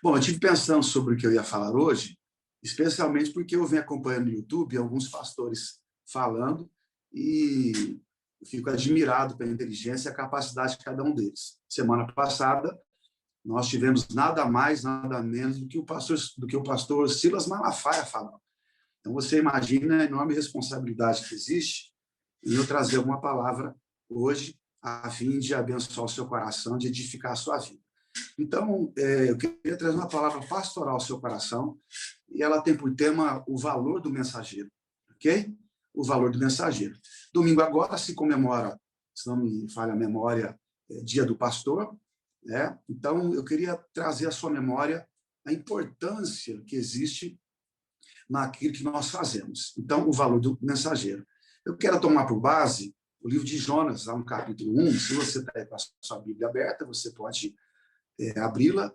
Bom, eu estive pensando sobre o que eu ia falar hoje, especialmente porque eu venho acompanhando no YouTube alguns pastores falando e eu fico admirado pela inteligência e a capacidade de cada um deles. Semana passada, nós tivemos nada mais, nada menos do que o pastor Silas Malafaia falando. Então, você imagina a enorme responsabilidade que existe em eu trazer uma palavra hoje a fim de abençoar o seu coração, de edificar a sua vida. Então, eu queria trazer uma palavra pastoral ao seu coração, e ela tem por tema o valor do mensageiro, ok? O valor do mensageiro. Domingo agora se comemora, se não me falha a memória, Dia do Pastor, né? Então, eu queria trazer à sua memória a importância que existe naquilo que nós fazemos. Então, o valor do mensageiro. Eu quero tomar por base o livro de Jonas, lá no capítulo 1. Se você está com a sua Bíblia aberta, você pode abri-la,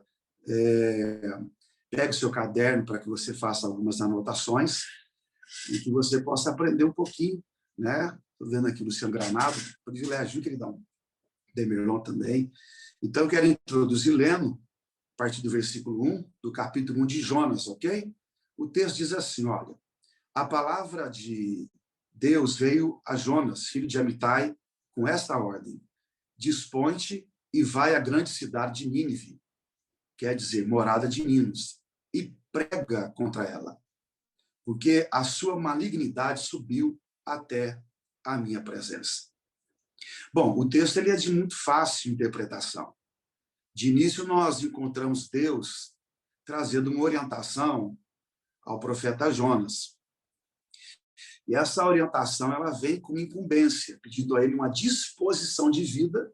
pegue o seu caderno para que você faça algumas anotações e que você possa aprender um pouquinho, né? Estou vendo aqui o Luciano Granado, privilégio, queridão, Demerlon também. Então, eu quero introduzir lendo, a partir do versículo 1, do capítulo 1 de Jonas, ok? O texto diz assim, olha, a palavra de Deus veio a Jonas, filho de Amitai, com esta ordem: dispõe-te e vai à grande cidade de Nínive, quer dizer, morada de Ninos, e prega contra ela, porque a sua malignidade subiu até a minha presença. Bom, o texto ele é de muito fácil interpretação. De início, nós encontramos Deus trazendo uma orientação ao profeta Jonas. E essa orientação ela vem com incumbência, pedindo a ele uma disposição de vida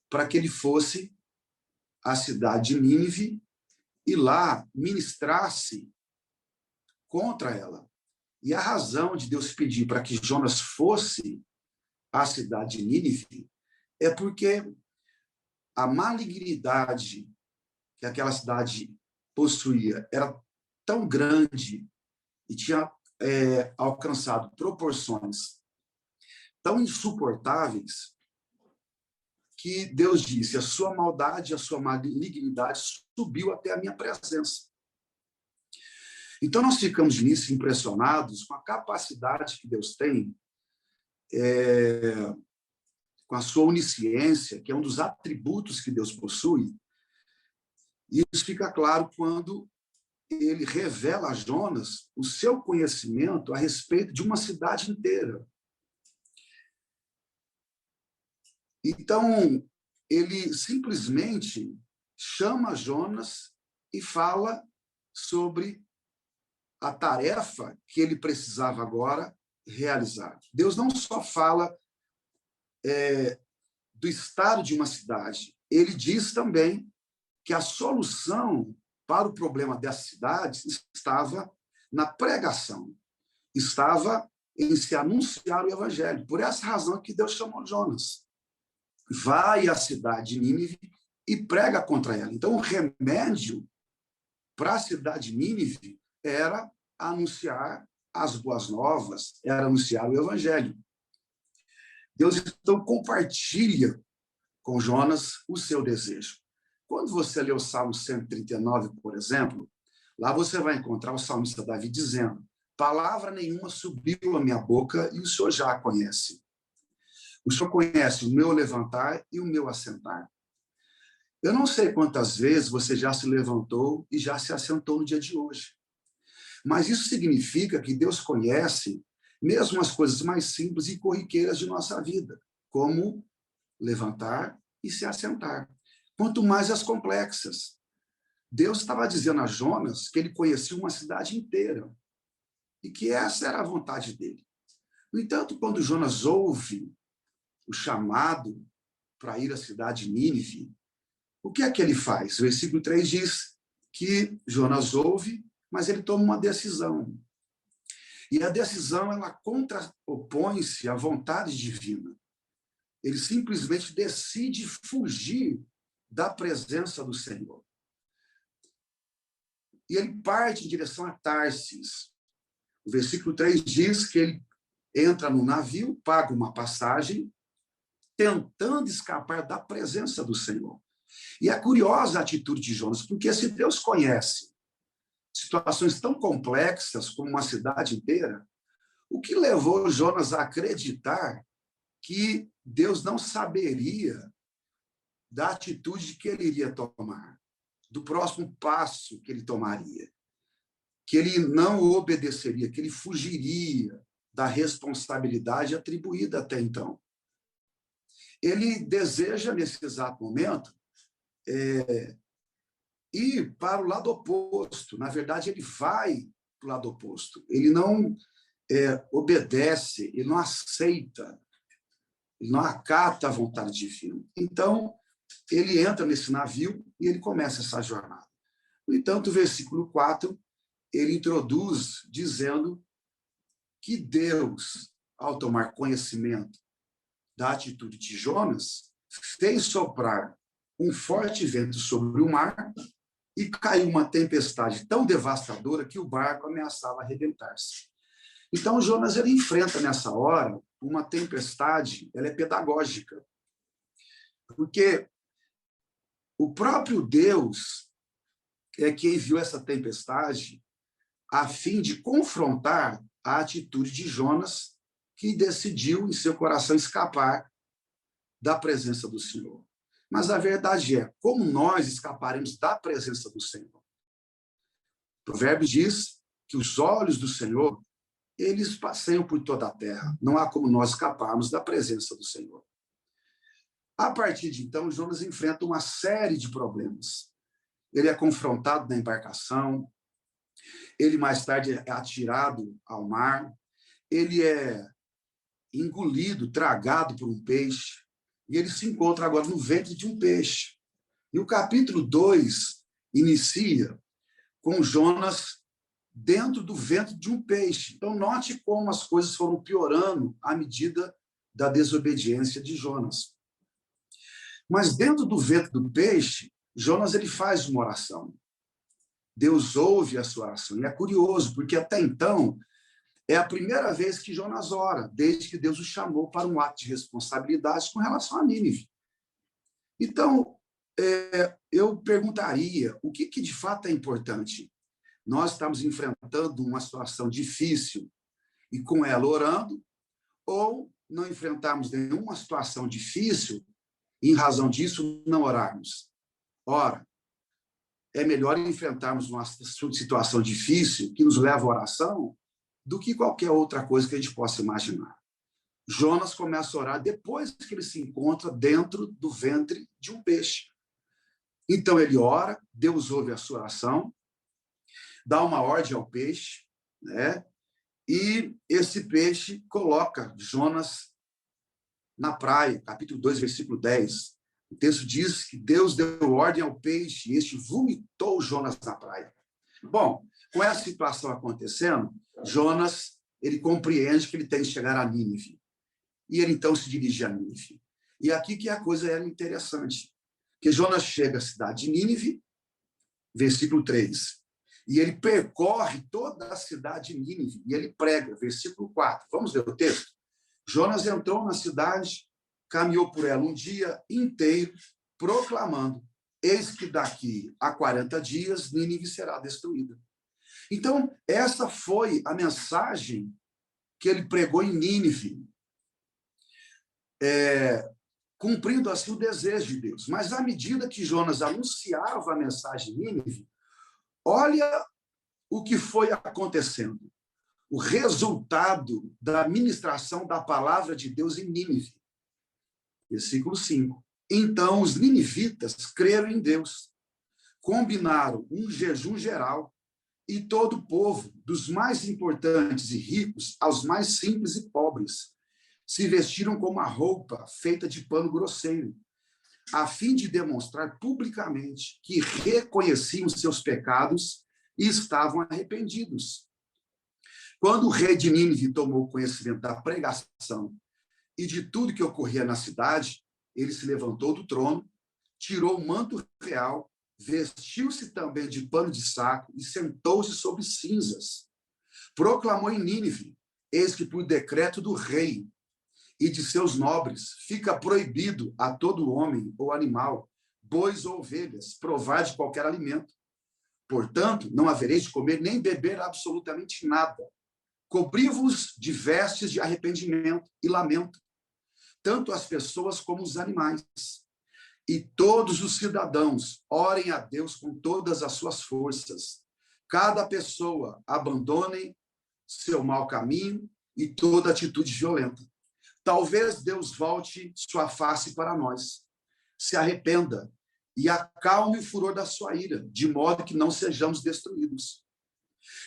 para que ele fosse à cidade de Nínive e lá ministrasse contra ela. E a razão de Deus pedir para que Jonas fosse à cidade de Nínive é porque a malignidade que aquela cidade possuía era tão grande e tinha alcançado proporções tão insuportáveis que Deus disse: a sua maldade, a sua malignidade subiu até a minha presença. Então, nós ficamos nisso impressionados com a capacidade que Deus tem, com a sua onisciência, que é um dos atributos que Deus possui. E isso fica claro quando ele revela a Jonas o seu conhecimento a respeito de uma cidade inteira. Então, ele simplesmente chama Jonas e fala sobre a tarefa que ele precisava agora realizar. Deus não só fala do estado de uma cidade, ele diz também que a solução para o problema dessa cidade estava na pregação, estava em se anunciar o evangelho. Por essa razão que Deus chamou Jonas. Vai à cidade de Nínive e prega contra ela. Então, o remédio para a cidade de Nínive era anunciar as boas novas, era anunciar o evangelho. Deus, então, compartilha com Jonas o seu desejo. Quando você lê o Salmo 139, por exemplo, lá você vai encontrar o salmista Davi dizendo: palavra nenhuma subiu à minha boca e o Senhor já a conhece. O Senhor conhece o meu levantar e o meu assentar. Eu não sei quantas vezes você já se levantou e já se assentou no dia de hoje. Mas isso significa que Deus conhece mesmo as coisas mais simples e corriqueiras de nossa vida, como levantar e se assentar. Quanto mais as complexas. Deus estava dizendo a Jonas que ele conhecia uma cidade inteira e que essa era a vontade dele. No entanto, quando Jonas ouve o chamado para ir à cidade de Nínive, o que é que ele faz? O versículo 3 diz que Jonas ouve, mas ele toma uma decisão. E a decisão, ela contrapõe-se à vontade divina. Ele simplesmente decide fugir da presença do Senhor. E ele parte em direção a Tarsis. O versículo 3 diz que ele entra no navio, paga uma passagem, tentando escapar da presença do Senhor. E é curiosa a atitude de Jonas, porque se Deus conhece situações tão complexas como uma cidade inteira, o que levou Jonas a acreditar que Deus não saberia da atitude que ele iria tomar, do próximo passo que ele tomaria, que ele não obedeceria, que ele fugiria da responsabilidade atribuída até então. Ele deseja, nesse exato momento, ir para o lado oposto. Na verdade, ele vai para o lado oposto. Ele não obedece, ele não aceita, ele não acata a vontade divina. Então, ele entra nesse navio e ele começa essa jornada. No entanto, o versículo 4, ele introduz dizendo que Deus, ao tomar conhecimento da atitude de Jonas, fez soprar um forte vento sobre o mar e caiu uma tempestade tão devastadora que o barco ameaçava arrebentar-se. Então, Jonas ele enfrenta nessa hora uma tempestade, ela é pedagógica, porque o próprio Deus é que enviou essa tempestade a fim de confrontar a atitude de Jonas, que decidiu em seu coração escapar da presença do Senhor. Mas a verdade é, como nós escaparemos da presença do Senhor? O provérbio diz que os olhos do Senhor, eles passeiam por toda a terra. Não há como nós escaparmos da presença do Senhor. A partir de então, Jonas enfrenta uma série de problemas. Ele é confrontado na embarcação, ele mais tarde é atirado ao mar, ele é engolido, tragado por um peixe, e ele se encontra agora no ventre de um peixe. E o capítulo 2 inicia com Jonas dentro do ventre de um peixe. Então, note como as coisas foram piorando à medida da desobediência de Jonas. Mas dentro do ventre do peixe, Jonas ele faz uma oração. Deus ouve a sua oração. E é curioso, porque até então é a primeira vez que Jonas ora, desde que Deus o chamou para um ato de responsabilidade com relação a Nínive. Então, eu perguntaria, o que de fato é importante? Nós estamos enfrentando uma situação difícil e com ela orando, ou não enfrentarmos nenhuma situação difícil e, em razão disso, não orarmos? Ora, é melhor enfrentarmos uma situação difícil que nos leva à oração do que qualquer outra coisa que a gente possa imaginar. Jonas começa a orar depois que ele se encontra dentro do ventre de um peixe. Então ele ora, Deus ouve a sua oração, dá uma ordem ao peixe, né? E esse peixe coloca Jonas na praia, capítulo 2, versículo 10. O texto diz que Deus deu ordem ao peixe e este vomitou Jonas na praia. Bom, com essa situação acontecendo, Jonas ele compreende que ele tem que chegar a Nínive. E ele então se dirige a Nínive. E aqui que a coisa é interessante, que Jonas chega à cidade de Nínive, versículo 3, e ele percorre toda a cidade de Nínive, e ele prega, versículo 4. Vamos ler o texto? Jonas entrou na cidade, caminhou por ela um dia inteiro, proclamando: eis que daqui a 40 dias Nínive será destruída. Então, essa foi a mensagem que ele pregou em Nínive, cumprindo assim o desejo de Deus. Mas, à medida que Jonas anunciava a mensagem em Nínive, olha o que foi acontecendo. O resultado da ministração da palavra de Deus em Nínive. Versículo 5. Então, os ninivitas creram em Deus, combinaram um jejum geral, e todo o povo, dos mais importantes e ricos aos mais simples e pobres, se vestiram com uma roupa feita de pano grosseiro, a fim de demonstrar publicamente que reconheciam seus pecados e estavam arrependidos. Quando o rei de Nínive tomou conhecimento da pregação e de tudo que ocorria na cidade, ele se levantou do trono, tirou o manto real, vestiu-se também de pano de saco e sentou-se sobre cinzas. Proclamou em Nínive: eis que por decreto do rei e de seus nobres fica proibido a todo homem ou animal bois ou ovelhas, provai de qualquer alimento. Portanto, não havereis de comer nem beber absolutamente nada. Cobri-vos de vestes de arrependimento e lamento, tanto as pessoas como os animais. E todos os cidadãos orem a Deus com todas as suas forças. Cada pessoa abandone seu mau caminho e toda atitude violenta. Talvez Deus volte sua face para nós, se arrependa e acalme o furor da sua ira, de modo que não sejamos destruídos.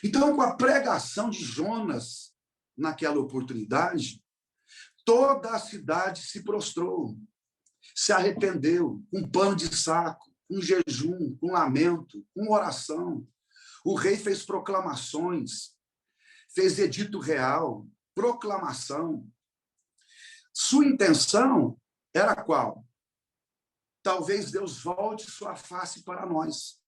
Então, com a pregação de Jonas naquela oportunidade, toda a cidade se prostrou, se arrependeu, com pano de saco, com jejum, com lamento, com oração. O rei fez proclamações, fez edito real, proclamação. Sua intenção era qual? Talvez Deus volte sua face para nós.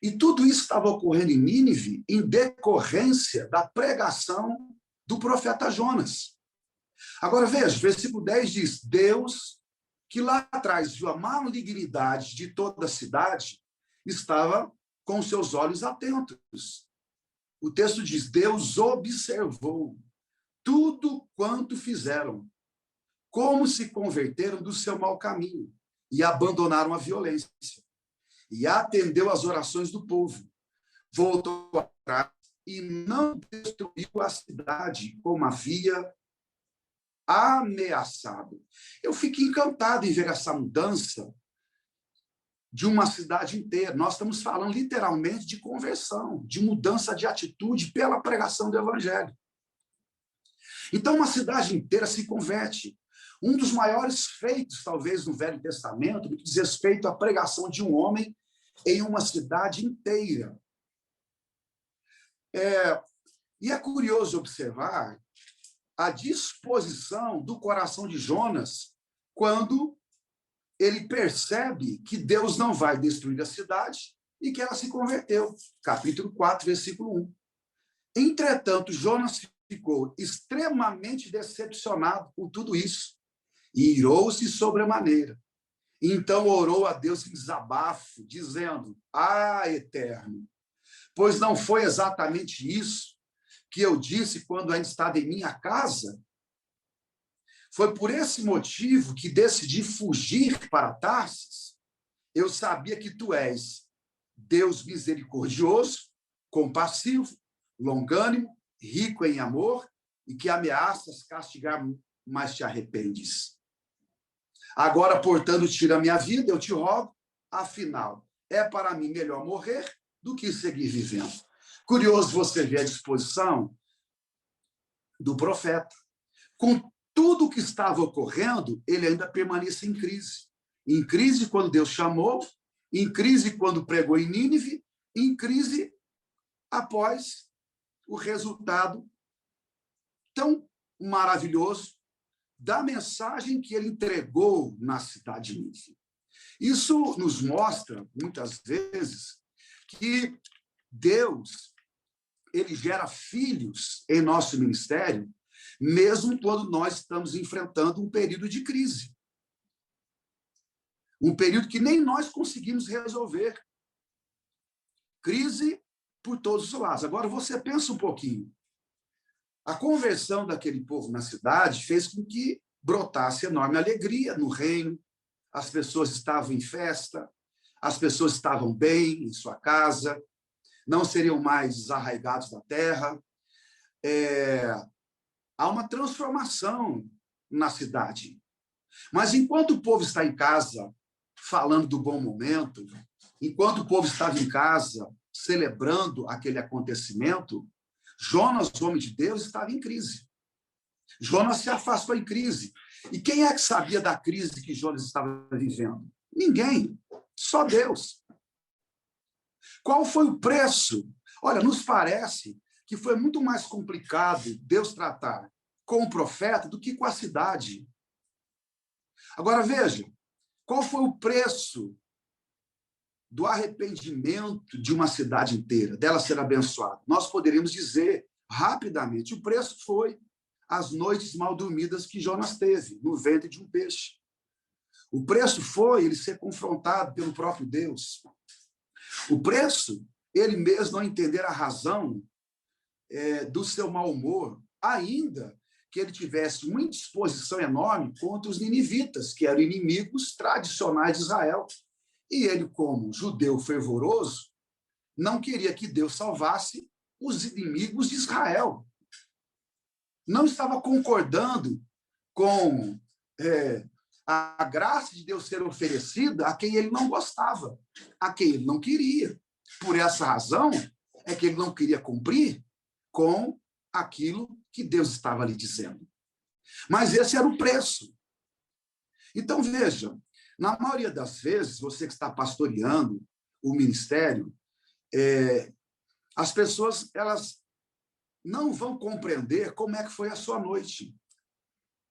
E tudo isso estava ocorrendo em Nínive em decorrência da pregação do profeta Jonas. Agora veja, versículo 10 diz, Deus, que lá atrás viu a malignidade de toda a cidade, estava com seus olhos atentos. O texto diz, Deus observou tudo quanto fizeram, como se converteram do seu mau caminho e abandonaram a violência. E atendeu às orações do povo, voltou atrás e não destruiu a cidade como havia ameaçado. Eu fiquei encantado em ver essa mudança de uma cidade inteira. Nós estamos falando literalmente de conversão, de mudança de atitude pela pregação do evangelho. Então, uma cidade inteira se converte. Um dos maiores feitos, talvez, no Velho Testamento, que diz respeito à pregação de um homem em uma cidade inteira. E é curioso observar a disposição do coração de Jonas quando ele percebe que Deus não vai destruir a cidade e que ela se converteu. Capítulo 4, versículo 1. Entretanto, Jonas ficou extremamente decepcionado com tudo isso e irou-se sobremaneira. Então orou a Deus em desabafo, dizendo, Eterno, pois não foi exatamente isso que eu disse quando ainda estava em minha casa? Foi por esse motivo que decidi fugir para Tarsis. Eu sabia que tu és Deus misericordioso, compassivo, longânimo, rico em amor, e que ameaças castigar, mas te arrependes. Agora, portanto, tira a minha vida, eu te rogo, afinal, é para mim melhor morrer do que seguir vivendo. Curioso você ver a disposição do profeta. Com tudo o que estava ocorrendo, ele ainda permanece em crise. Em crise quando Deus chamou, em crise quando pregou em Nínive, em crise após o resultado tão maravilhoso da mensagem que ele entregou na cidade de Nínive. Isso nos mostra, muitas vezes, que Deus ele gera filhos em nosso ministério, mesmo quando nós estamos enfrentando um período de crise. Um período que nem nós conseguimos resolver. Crise por todos os lados. Agora, você pensa um pouquinho. A conversão daquele povo na cidade fez com que brotasse enorme alegria no reino, as pessoas estavam em festa, as pessoas estavam bem em sua casa, não seriam mais desarraigados da terra. Há uma transformação na cidade. Mas enquanto o povo está em casa falando do bom momento, enquanto o povo estava em casa celebrando aquele acontecimento, Jonas, o homem de Deus, estava em crise. Jonas se afastou em crise. E quem é que sabia da crise que Jonas estava vivendo? Ninguém, só Deus. Qual foi o preço? Olha, nos parece que foi muito mais complicado Deus tratar com o profeta do que com a cidade. Agora, veja, qual foi o preço do arrependimento de uma cidade inteira, dela ser abençoada? Nós poderíamos dizer rapidamente, o preço foi as noites mal dormidas que Jonas teve no ventre de um peixe. O preço foi ele ser confrontado pelo próprio Deus. O preço, ele mesmo não entender a razão do seu mau humor, ainda que ele tivesse uma indisposição enorme contra os ninivitas, que eram inimigos tradicionais de Israel. E ele, como judeu fervoroso, não queria que Deus salvasse os inimigos de Israel. Não estava concordando com a graça de Deus ser oferecida a quem ele não gostava, a quem ele não queria. Por essa razão é que ele não queria cumprir com aquilo que Deus estava lhe dizendo. Mas esse era o preço. Então, veja, na maioria das vezes, você que está pastoreando o ministério, as pessoas elas não vão compreender como é que foi a sua noite.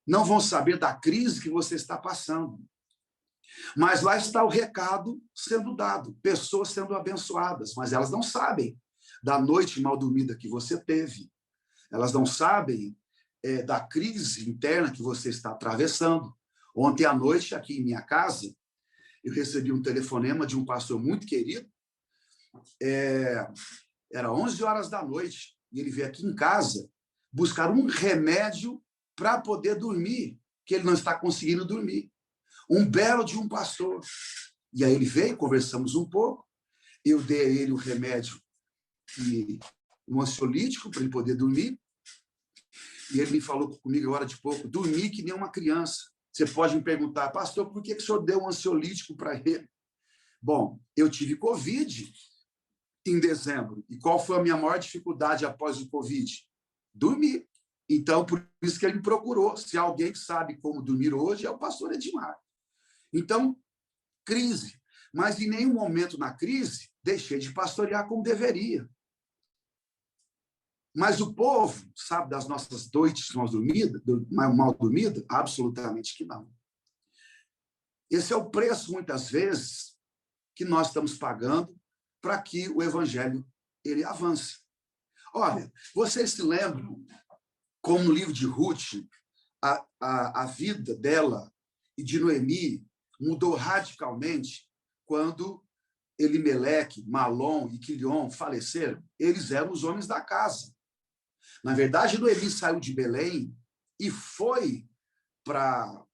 Não vão saber da crise que você está passando. Mas lá está o recado sendo dado, pessoas sendo abençoadas, mas elas não sabem da noite mal dormida que você teve. Elas não sabem da crise interna que você está atravessando. Ontem à noite, aqui em minha casa, eu recebi um telefonema de um pastor muito querido. Era 11 horas da noite, e ele veio aqui em casa buscar um remédio para poder dormir, que ele não está conseguindo dormir. Um belo de um pastor. E aí ele veio, conversamos um pouco, eu dei a ele o remédio, um ansiolítico, para ele poder dormir, e ele me falou comigo agora de pouco, dormir que nem uma criança. Você pode me perguntar, pastor, por que o senhor deu um ansiolítico para ele? Bom, eu tive Covid em dezembro. E qual foi a minha maior dificuldade após o Covid? Dormir. Então, por isso que ele me procurou. Se alguém sabe como dormir hoje, é o pastor Edmar. Então, crise. Mas em nenhum momento na crise, deixei de pastorear como deveria. Mas o povo sabe das nossas noites mal dormidas? Absolutamente que não. Esse é o preço, muitas vezes, que nós estamos pagando para que o evangelho ele avance. Olha, vocês se lembram como no livro de Ruth, a vida dela e de Noemi mudou radicalmente quando Elimeleque, Malom e Quilion faleceram? Eles eram os homens da casa. Na verdade, Noemi saiu de Belém e foi para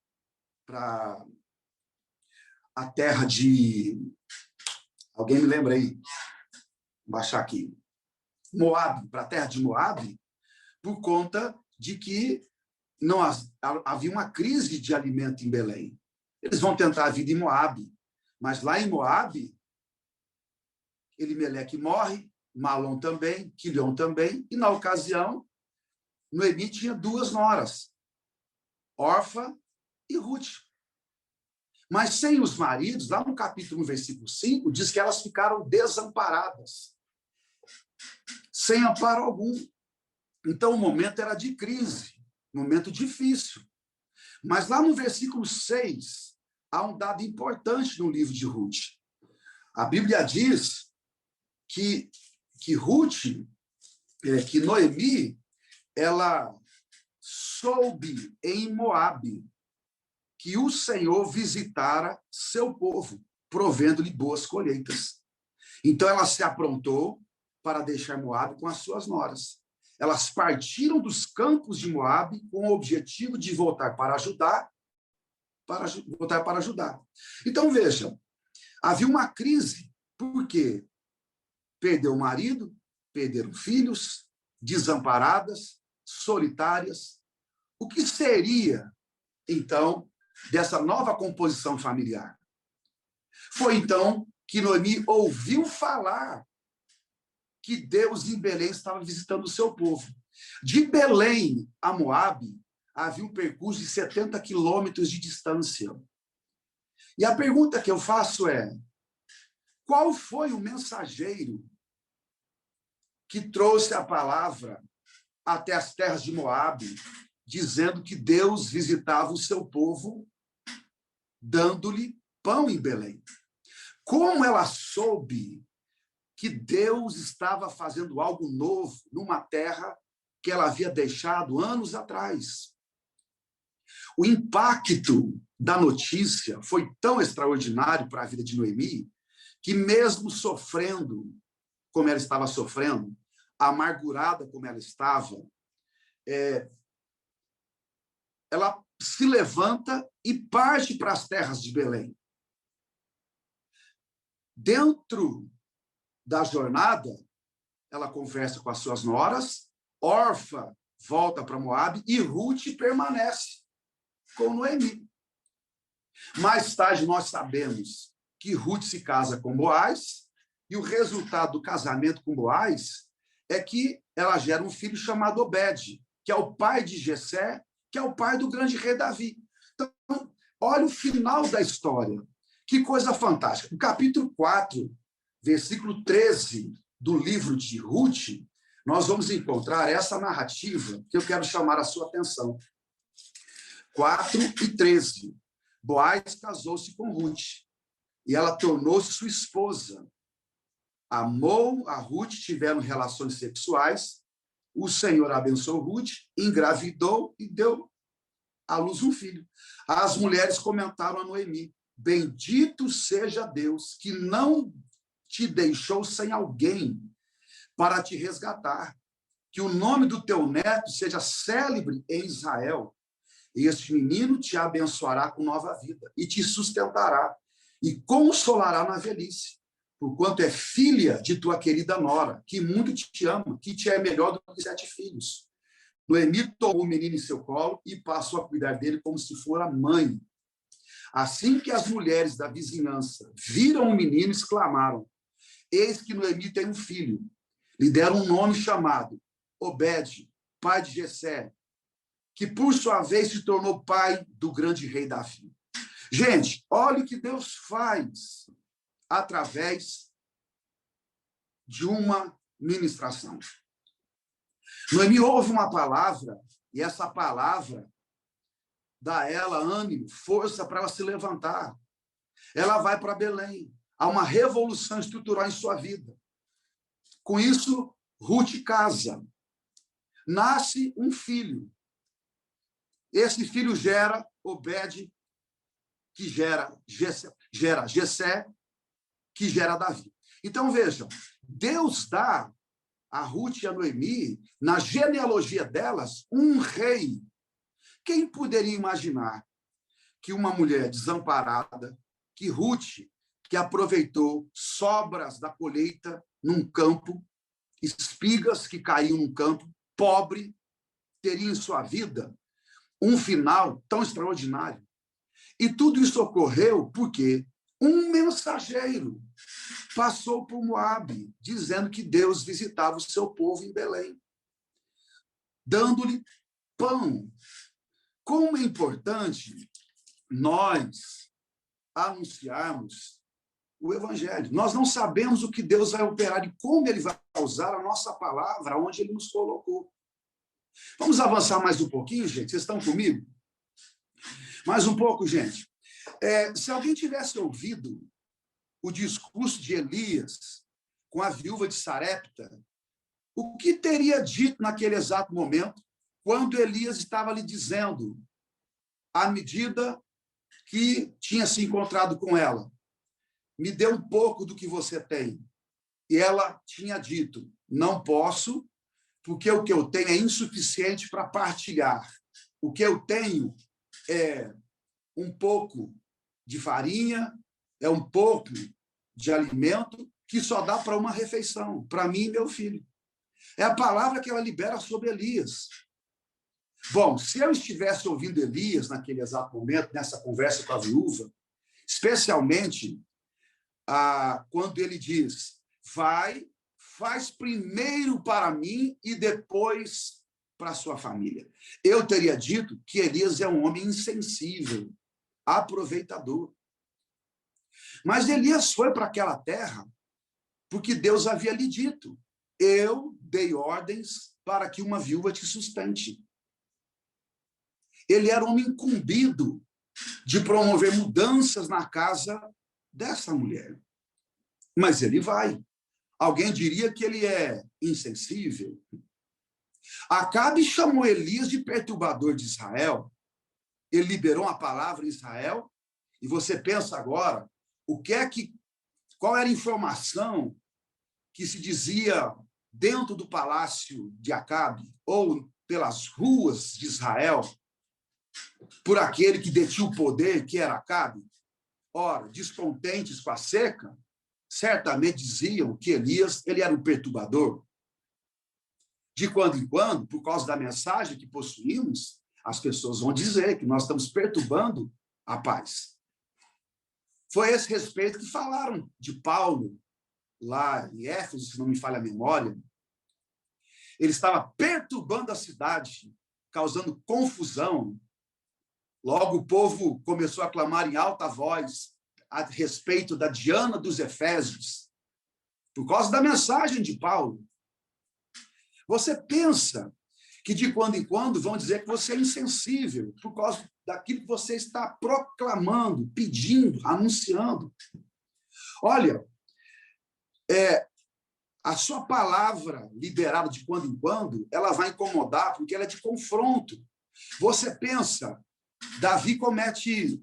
a terra de... Alguém me lembra aí? Vou baixar aqui. Moabe, para a terra de Moabe, por conta de que não havia uma crise de alimento em Belém. Eles vão tentar a vida em Moabe, mas lá em Moabe, Elimeleque morre, Malom também, Quilion também, e na ocasião, Noemi tinha 2 noras, Orfa e Ruth. Mas sem os maridos, lá no capítulo 1, versículo 5, diz que elas ficaram desamparadas, sem amparo algum. Então, o momento era de crise, momento difícil. Mas lá no versículo 6, há um dado importante no livro de Ruth. A Bíblia diz que Ruth, que Noemi, ela soube em Moabe que o Senhor visitara seu povo, provendo-lhe boas colheitas. Então, ela se aprontou para deixar Moabe com as suas noras. Elas partiram dos campos de Moabe com o objetivo de voltar para Judá, Então, veja, havia uma crise, porque perdeu o marido, perderam filhos, desamparadas, solitárias. O que seria, então, dessa nova composição familiar? Foi, então, que Noemi ouviu falar que Deus em Belém estava visitando o seu povo. De Belém a Moabe, havia um percurso de 70 quilômetros de distância. E a pergunta que eu faço é, qual foi o mensageiro que trouxe a palavra até as terras de Moabe, dizendo que Deus visitava o seu povo, dando-lhe pão em Belém? Como ela soube que Deus estava fazendo algo novo numa terra que ela havia deixado anos atrás? O impacto da notícia foi tão extraordinário para a vida de Noemi, que mesmo sofrendo como ela estava sofrendo, amargurada como ela estava, ela se levanta e parte para as terras de Belém. Dentro da jornada, ela conversa com as suas noras, Orfa volta para Moabe e Ruth permanece com Noemi. Mais tarde, nós sabemos que Ruth se casa com Boaz, e o resultado do casamento com Boaz é que ela gera um filho chamado Obed, que é o pai de Jessé, que é o pai do grande rei Davi. Então, olha o final da história. Que coisa fantástica. No capítulo 4, versículo 13 do livro de Ruth, nós vamos encontrar essa narrativa que eu quero chamar a sua atenção. 4 e 13. Boaz casou-se com Ruth, e ela tornou-se sua esposa. Amou a Ruth, tiveram relações sexuais, o Senhor abençoou Ruth, engravidou e deu à luz um filho. As mulheres comentaram a Noemi: bendito seja Deus, que não te deixou sem alguém para te resgatar. Que o nome do teu neto seja célebre em Israel. E este menino te abençoará com nova vida e te sustentará e consolará na velhice, porquanto é filha de tua querida nora, que muito te ama, que te é melhor do que 7 filhos. Noemi tomou o menino em seu colo e passou a cuidar dele como se fora mãe. Assim que as mulheres da vizinhança viram o menino, exclamaram: eis que Noemi tem um filho. Lhe deram um nome chamado Obed, pai de Jessé, que por sua vez se tornou pai do grande rei Davi. Gente, olha o que Deus faz através de uma ministração. Noemi ouve uma palavra, e essa palavra dá a ela ânimo, força para ela se levantar. Ela vai para Belém. Há uma revolução estrutural em sua vida. Com isso, Ruth casa. Nasce um filho. Esse filho gera Obed, que gera Jessé, que gera Davi. Então, vejam, Deus dá a Ruth e a Noemi, na genealogia delas, um rei. Quem poderia imaginar que uma mulher desamparada, que Ruth, que aproveitou sobras da colheita num campo, espigas que caíam num campo, pobre, teria em sua vida um final tão extraordinário? E tudo isso ocorreu porque um mensageiro passou por Moabe, dizendo que Deus visitava o seu povo em Belém, dando-lhe pão. Como é importante nós anunciarmos o evangelho. Nós não sabemos o que Deus vai operar e como ele vai usar a nossa palavra onde ele nos colocou. Vamos avançar mais um pouquinho, gente? Vocês estão comigo? Mais um pouco, gente. Se alguém tivesse ouvido o discurso de Elias com a viúva de Sarepta, o que teria dito naquele exato momento, quando Elias estava lhe dizendo, à medida que tinha se encontrado com ela: me dê um pouco do que você tem. E ela tinha dito: não posso, porque o que eu tenho é insuficiente para partilhar. O que eu tenho é um pouco de farinha, é um pouco de alimento que só dá para uma refeição, para mim e meu filho. É a palavra que ela libera sobre Elias. Bom, se eu estivesse ouvindo Elias naquele exato momento, nessa conversa com a viúva, especialmente quando ele diz: vai, faz primeiro para mim e depois para a sua família, eu teria dito que Elias é um homem insensível, aproveitador. Mas Elias foi para aquela terra porque Deus havia lhe dito: eu dei ordens para que uma viúva te sustente. Ele era um homem incumbido de promover mudanças na casa dessa mulher. Mas ele vai. Alguém diria que ele é insensível. Acabe chamou Elias de perturbador de Israel. ele liberou uma palavra em Israel, e você pensa agora, qual era a informação que se dizia dentro do palácio de Acabe, ou pelas ruas de Israel, por aquele que detinha o poder, que era Acabe? Ora, descontentes com a seca, certamente diziam que Elias ele era um perturbador. De quando em quando, por causa da mensagem que possuímos, as pessoas vão dizer que nós estamos perturbando a paz. Foi a esse respeito que falaram de Paulo, lá em Éfeso, se não me falha a memória. Ele estava perturbando a cidade, causando confusão. Logo, o povo começou a clamar em alta voz a respeito da Diana dos Efésios, por causa da mensagem de Paulo. Você pensa que, de quando em quando, vão dizer que você é insensível, por causa daquilo que você está proclamando, pedindo, anunciando. Olha, a sua palavra liberada de quando em quando, ela vai incomodar, porque ela é de confronto. Você pensa, Davi comete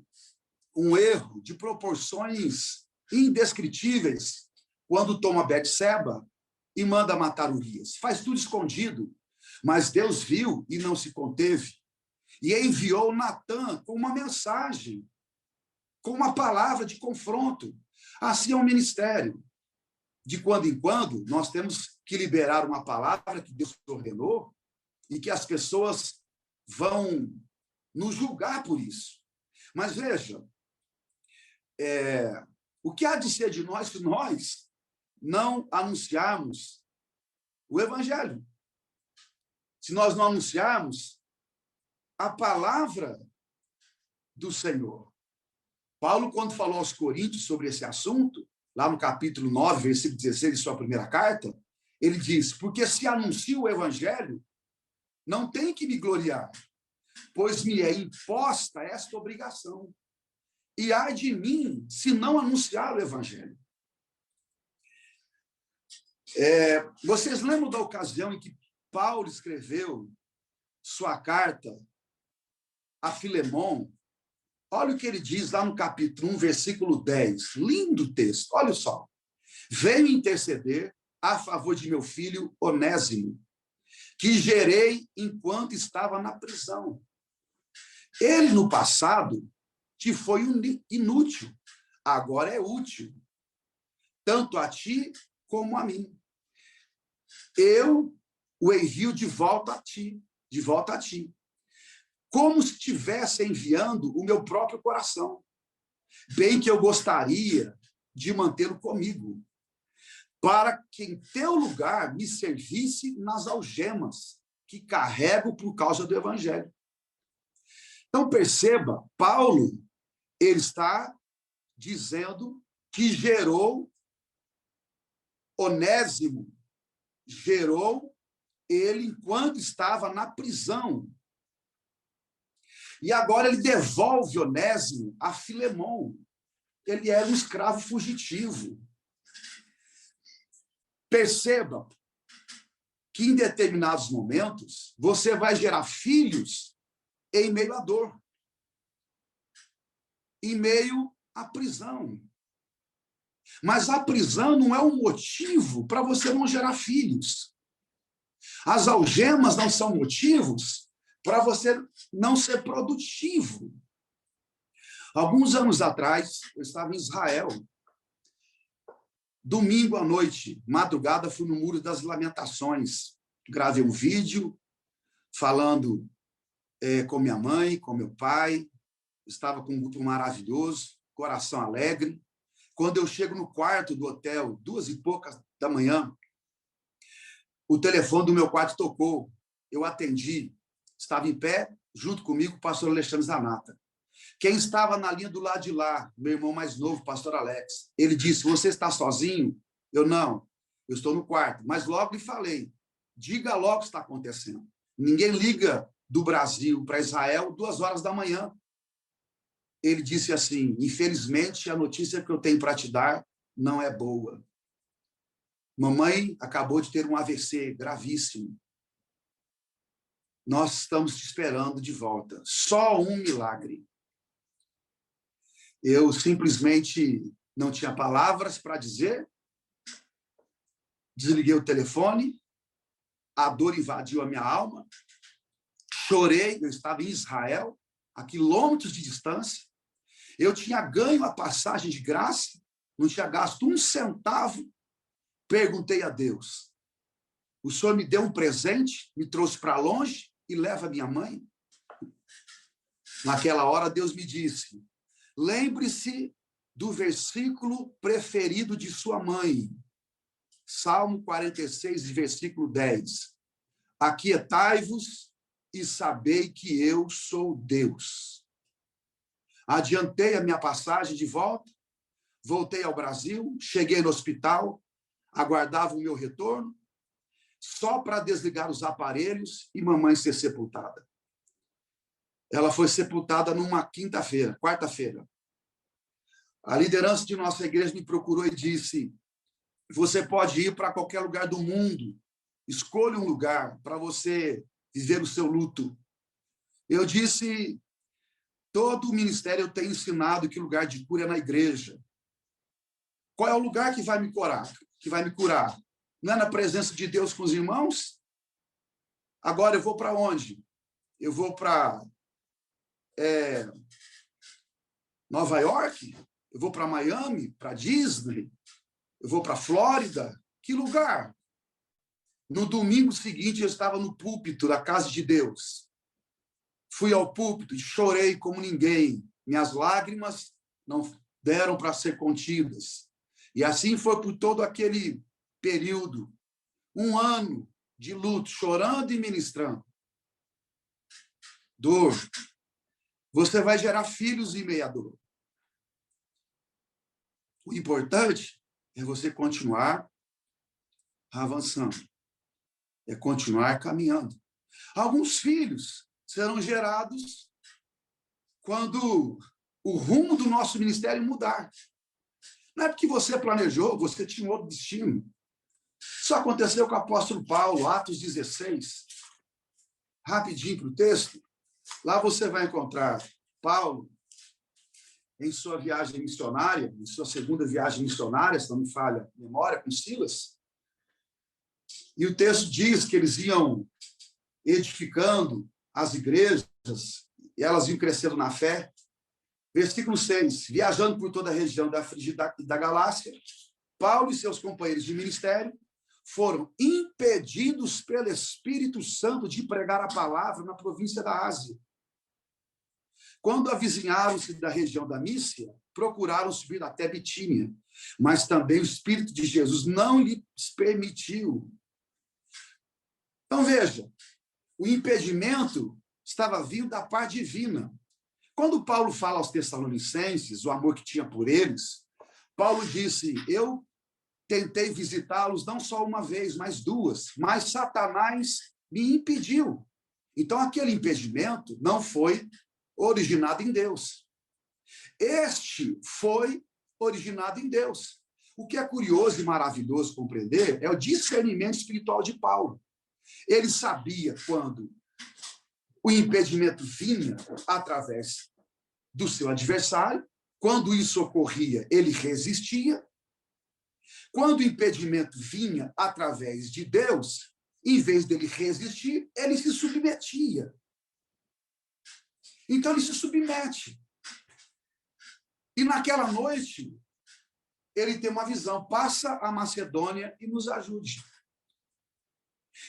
um erro de proporções indescritíveis quando toma Betseba e manda matar Urias. Faz tudo escondido, mas Deus viu e não se conteve. E enviou Natã com uma mensagem, com uma palavra de confronto. Assim é o ministério. De quando em quando, nós temos que liberar uma palavra que Deus ordenou e que as pessoas vão nos julgar por isso. Mas veja, o que há de ser de nós se nós não anunciarmos o Evangelho? Se nós não anunciarmos a palavra do Senhor. Paulo, quando falou aos Coríntios sobre esse assunto, lá no capítulo 9, versículo 16, de sua primeira carta, ele diz, porque se anuncio o Evangelho, não tem que me gloriar, pois me é imposta esta obrigação. E ai de mim, se não anunciar o Evangelho. Vocês lembram da ocasião em que Paulo escreveu sua carta a Filemon? Olha o que ele diz lá no capítulo 1, versículo 10. Lindo texto, olha só. Venho interceder a favor de meu filho Onésimo, que gerei enquanto estava na prisão. Ele, no passado, te foi inútil, agora é útil, tanto a ti como a mim. Eu o envio de volta a ti, como se estivesse enviando o meu próprio coração, bem que eu gostaria de mantê-lo comigo, para que em teu lugar me servisse nas algemas que carrego por causa do Evangelho. Então, perceba, Paulo, ele está dizendo que gerou Onésimo, gerou ele enquanto estava na prisão. E agora ele devolve Onésimo a Filemon. Ele era um escravo fugitivo. Perceba que em determinados momentos você vai gerar filhos em meio à dor, em meio à prisão. Mas a prisão não é um motivo para você não gerar filhos. As algemas não são motivos para você não ser produtivo. Alguns anos atrás, eu estava em Israel. Domingo à noite, madrugada, fui no Muro das Lamentações. Gravei um vídeo falando com minha mãe, com meu pai. Estava com um grupo maravilhoso, coração alegre. Quando eu chego no quarto do hotel, 2h poucas da manhã, o telefone do meu quarto tocou. Eu atendi. Estava em pé, junto comigo, o pastor Alexandre Zanata. Quem estava na linha do lado de lá, meu irmão mais novo, pastor Alex, ele disse, você está sozinho? Eu, não, eu estou no quarto. Mas logo lhe falei, diga logo o que está acontecendo. Ninguém liga do Brasil para Israel 2h da manhã. Ele disse assim, infelizmente, a notícia que eu tenho para te dar não é boa. Mamãe acabou de ter um AVC gravíssimo. nós estamos te esperando de volta. Só um milagre. Eu simplesmente não tinha palavras para dizer, desliguei o telefone, a dor invadiu a minha alma, chorei, eu estava em Israel, a quilômetros de distância, eu tinha ganho a passagem de graça, não tinha gasto um centavo, perguntei a Deus, o Senhor me deu um presente, me trouxe para longe e leva minha mãe? Naquela hora, Deus me disse, lembre-se do versículo preferido de sua mãe, Salmo 46, versículo 10. Aquietai-vos e sabei que eu sou Deus. Adiantei a minha passagem de volta, voltei ao Brasil, cheguei no hospital, aguardava o meu retorno, só para desligar os aparelhos e mamãe ser sepultada. Ela foi sepultada numa quarta-feira. A liderança de nossa igreja me procurou e disse, você pode ir para qualquer lugar do mundo, escolha um lugar para você viver o seu luto. Eu disse, todo o ministério eu tenho ensinado que lugar de cura é na igreja. Qual é o lugar que vai me curar? Não é na presença de Deus com os irmãos? Agora eu vou para onde? Eu vou para Nova York? Eu vou para Miami? Para Disney? Eu vou para Flórida? Que lugar? No domingo seguinte, eu estava no púlpito da casa de Deus. Fui ao púlpito e chorei como ninguém. Minhas lágrimas não deram para ser contidas. E assim foi por todo aquele período. 1 ano de luto, chorando e ministrando. Dor. Você vai gerar filhos em meio à dor. O importante é você continuar avançando. É continuar caminhando. Alguns filhos serão gerados quando o rumo do nosso ministério mudar. Não é porque você planejou, você tinha um outro destino. Isso aconteceu com o apóstolo Paulo, Atos 16. Rapidinho para o texto. Lá você vai encontrar Paulo em sua viagem missionária, em sua segunda viagem missionária, se não me falha a memória, com Silas. E o texto diz que eles iam edificando as igrejas, e elas iam crescendo na fé. Versículo 6. Viajando por toda a região da Frígia e da Galácia, Paulo e seus companheiros de ministério foram impedidos pelo Espírito Santo de pregar a palavra na província da Ásia. Quando avizinharam-se da região da Mísia, procuraram subir até Bitínia, mas também o Espírito de Jesus não lhes permitiu. Então, veja, o impedimento estava vindo da parte divina. Quando Paulo fala aos Tessalonicenses, o amor que tinha por eles, Paulo disse, eu tentei visitá-los não só uma vez, mas 2, mas Satanás me impediu. Então, aquele impedimento não foi originado em Deus. Este foi originado em Deus. O que é curioso e maravilhoso compreender é o discernimento espiritual de Paulo. Ele sabia quando o impedimento vinha através do seu adversário, quando isso ocorria, ele resistia. Quando o impedimento vinha através de Deus, em vez dele resistir, ele se submetia. Então, ele se submete. E naquela noite, ele tem uma visão, passa a Macedônia e nos ajude.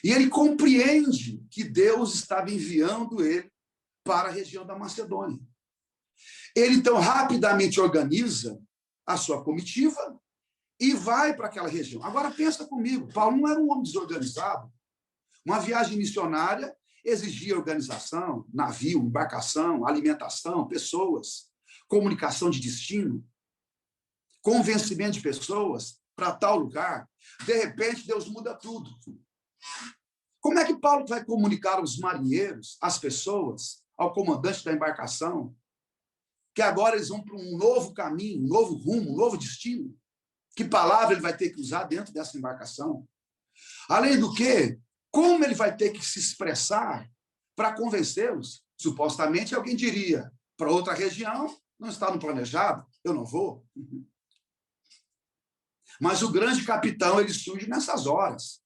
E ele compreende que Deus estava enviando ele para a região da Macedônia. Ele, então, rapidamente organiza a sua comitiva e vai para aquela região. Agora, pensa comigo, Paulo não era um homem desorganizado. Uma viagem missionária exigia organização, navio, embarcação, alimentação, pessoas, comunicação de destino, convencimento de pessoas para tal lugar. De repente, Deus muda tudo. Como é que Paulo vai comunicar aos marinheiros, às pessoas, ao comandante da embarcação, que agora eles vão para um novo caminho, um novo rumo, um novo destino? Que palavra ele vai ter que usar dentro dessa embarcação? Além do que, como ele vai ter que se expressar para convencê-los. Supostamente, alguém diria, para outra região, não está no planejado, eu não vou. Mas o grande capitão, ele surge nessas horas,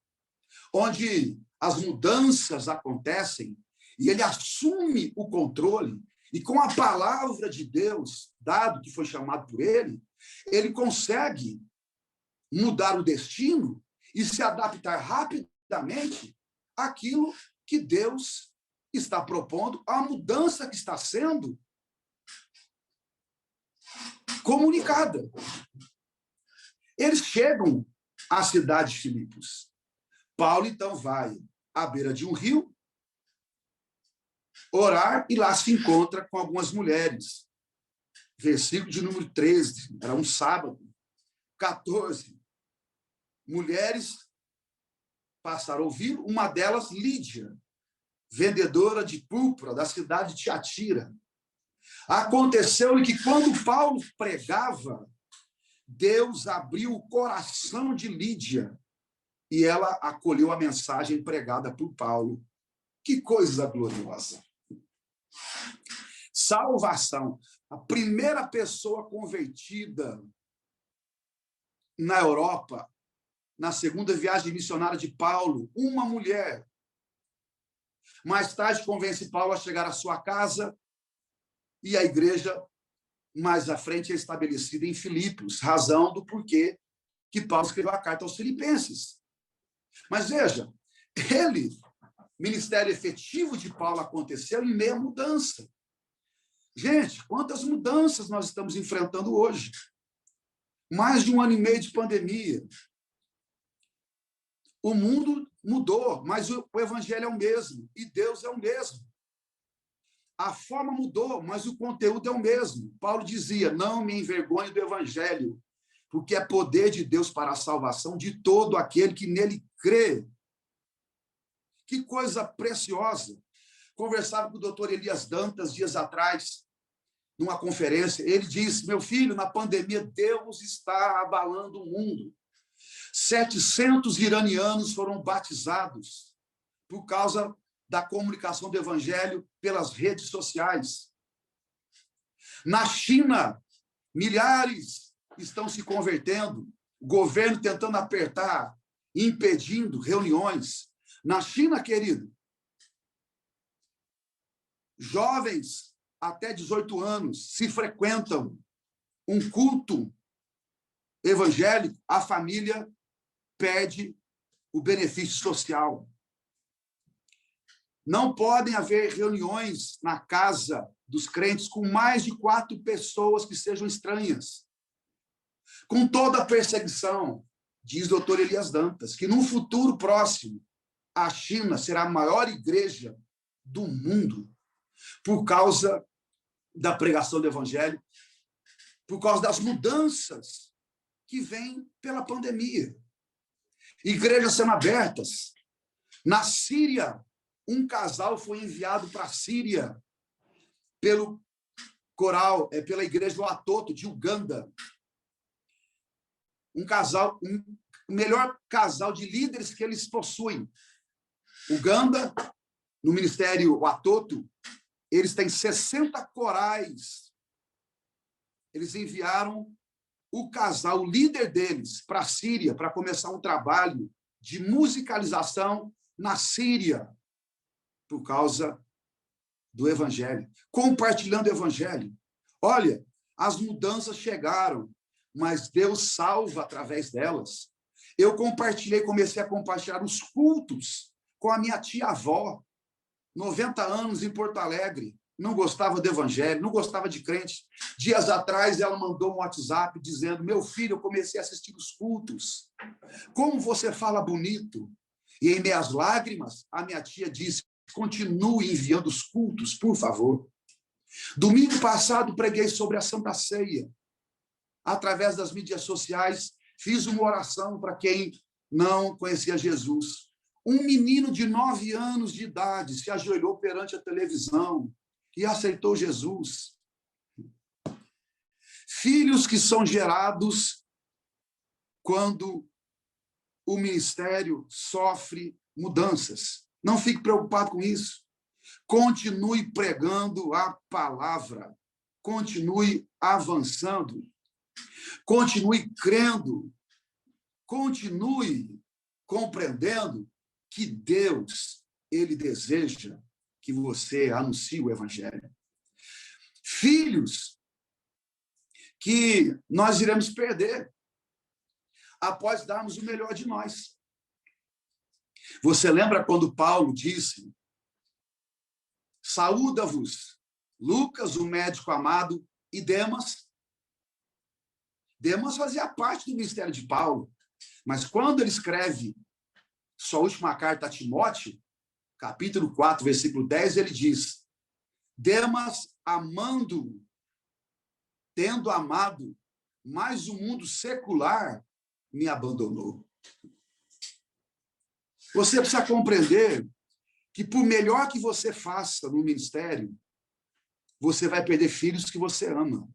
onde as mudanças acontecem e ele assume o controle, e com a palavra de Deus, dado que foi chamado por ele, ele consegue mudar o destino e se adaptar rapidamente àquilo que Deus está propondo, à mudança que está sendo comunicada. Eles chegam à cidade de Filipos. Paulo, então, vai à beira de um rio orar e lá se encontra com algumas mulheres. Versículo de número 13, era um sábado. 14. Mulheres passaram a ouvir, uma delas, Lídia, vendedora de púrpura da cidade de Tiatira. Aconteceu-lhe que, quando Paulo pregava, Deus abriu o coração de Lídia e ela acolheu a mensagem pregada por Paulo. Que coisa gloriosa! Salvação. A primeira pessoa convertida na Europa, na segunda viagem missionária de Paulo, uma mulher. Mais tarde, convence Paulo a chegar à sua casa e a igreja, mais à frente, é estabelecida em Filipos, razão do porquê que Paulo escreveu a carta aos Filipenses. Mas veja, ministério efetivo de Paulo aconteceu em meio à mudança. Gente, quantas mudanças nós estamos enfrentando hoje? Mais de 1 ano e meio de pandemia. O mundo mudou, mas o evangelho é o mesmo, e Deus é o mesmo. A forma mudou, mas o conteúdo é o mesmo. Paulo dizia, não me envergonhe do evangelho, porque é poder de Deus para a salvação de todo aquele que nele crê. Que coisa preciosa. Conversava com o doutor Elias Dantas dias atrás, numa conferência. Ele disse, meu filho, na pandemia, Deus está abalando o mundo. 700 iranianos foram batizados por causa da comunicação do evangelho pelas redes sociais. Na China, milhares estão se convertendo, o governo tentando apertar, impedindo reuniões. Na China, querido, jovens até 18 anos se frequentam um culto evangélico, a família perde o benefício social. Não podem haver reuniões na casa dos crentes com mais de 4 pessoas que sejam estranhas. Com toda a perseguição, diz o doutor Elias Dantas, que num futuro próximo, a China será a maior igreja do mundo por causa da pregação do evangelho, por causa das mudanças que vêm pela pandemia. Igrejas sendo abertas. Na Síria, um casal foi enviado para a Síria pelo coral, pela igreja do Atoto, de Uganda. Um casal, o melhor casal de líderes que eles possuem. Uganda, no ministério Atoto, eles têm 60 corais. Eles enviaram o casal, o líder deles, para a Síria, para começar um trabalho de musicalização na Síria, por causa do evangelho, compartilhando o evangelho. Olha, as mudanças chegaram, mas Deus salva através delas. Eu comecei a compartilhar os cultos com a minha tia-avó, 90 anos, em Porto Alegre. Não gostava do evangelho, não gostava de crente. Dias atrás, ela mandou um WhatsApp dizendo, meu filho, eu comecei a assistir os cultos. Como você fala bonito. E em meias lágrimas, a minha tia disse, continue enviando os cultos, por favor. Domingo passado, preguei sobre a Santa Ceia. Através das mídias sociais, fiz uma oração para quem não conhecia Jesus. Um menino de 9 anos de idade se ajoelhou perante a televisão e aceitou Jesus. Filhos que são gerados quando o ministério sofre mudanças. Não fique preocupado com isso. Continue pregando a palavra. Continue avançando. Continue crendo. Continue compreendendo que Deus, ele deseja que você anuncie o evangelho. Filhos que nós iremos perder após darmos o melhor de nós. Você lembra quando Paulo disse: saúda-vos, Lucas, o médico amado, e Demas? Demas fazia parte do ministério de Paulo, mas quando ele escreve sua última carta a Timóteo, capítulo 4, versículo 10, ele diz: Demas, tendo amado, mas o mundo secular me abandonou. Você precisa compreender que, por melhor que você faça no ministério, você vai perder filhos que você ama.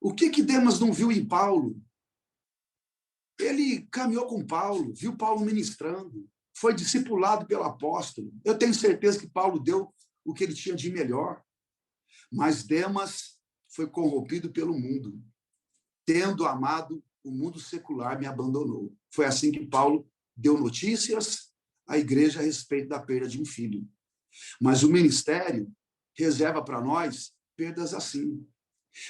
O que Demas não viu em Paulo? Ele caminhou com Paulo, viu Paulo ministrando, foi discipulado pelo apóstolo. Eu tenho certeza que Paulo deu o que ele tinha de melhor. Mas Demas foi corrompido pelo mundo. Tendo amado, o mundo secular me abandonou. Foi assim que Paulo deu notícias à igreja a respeito da perda de um filho. Mas o ministério reserva para nós perdas assim.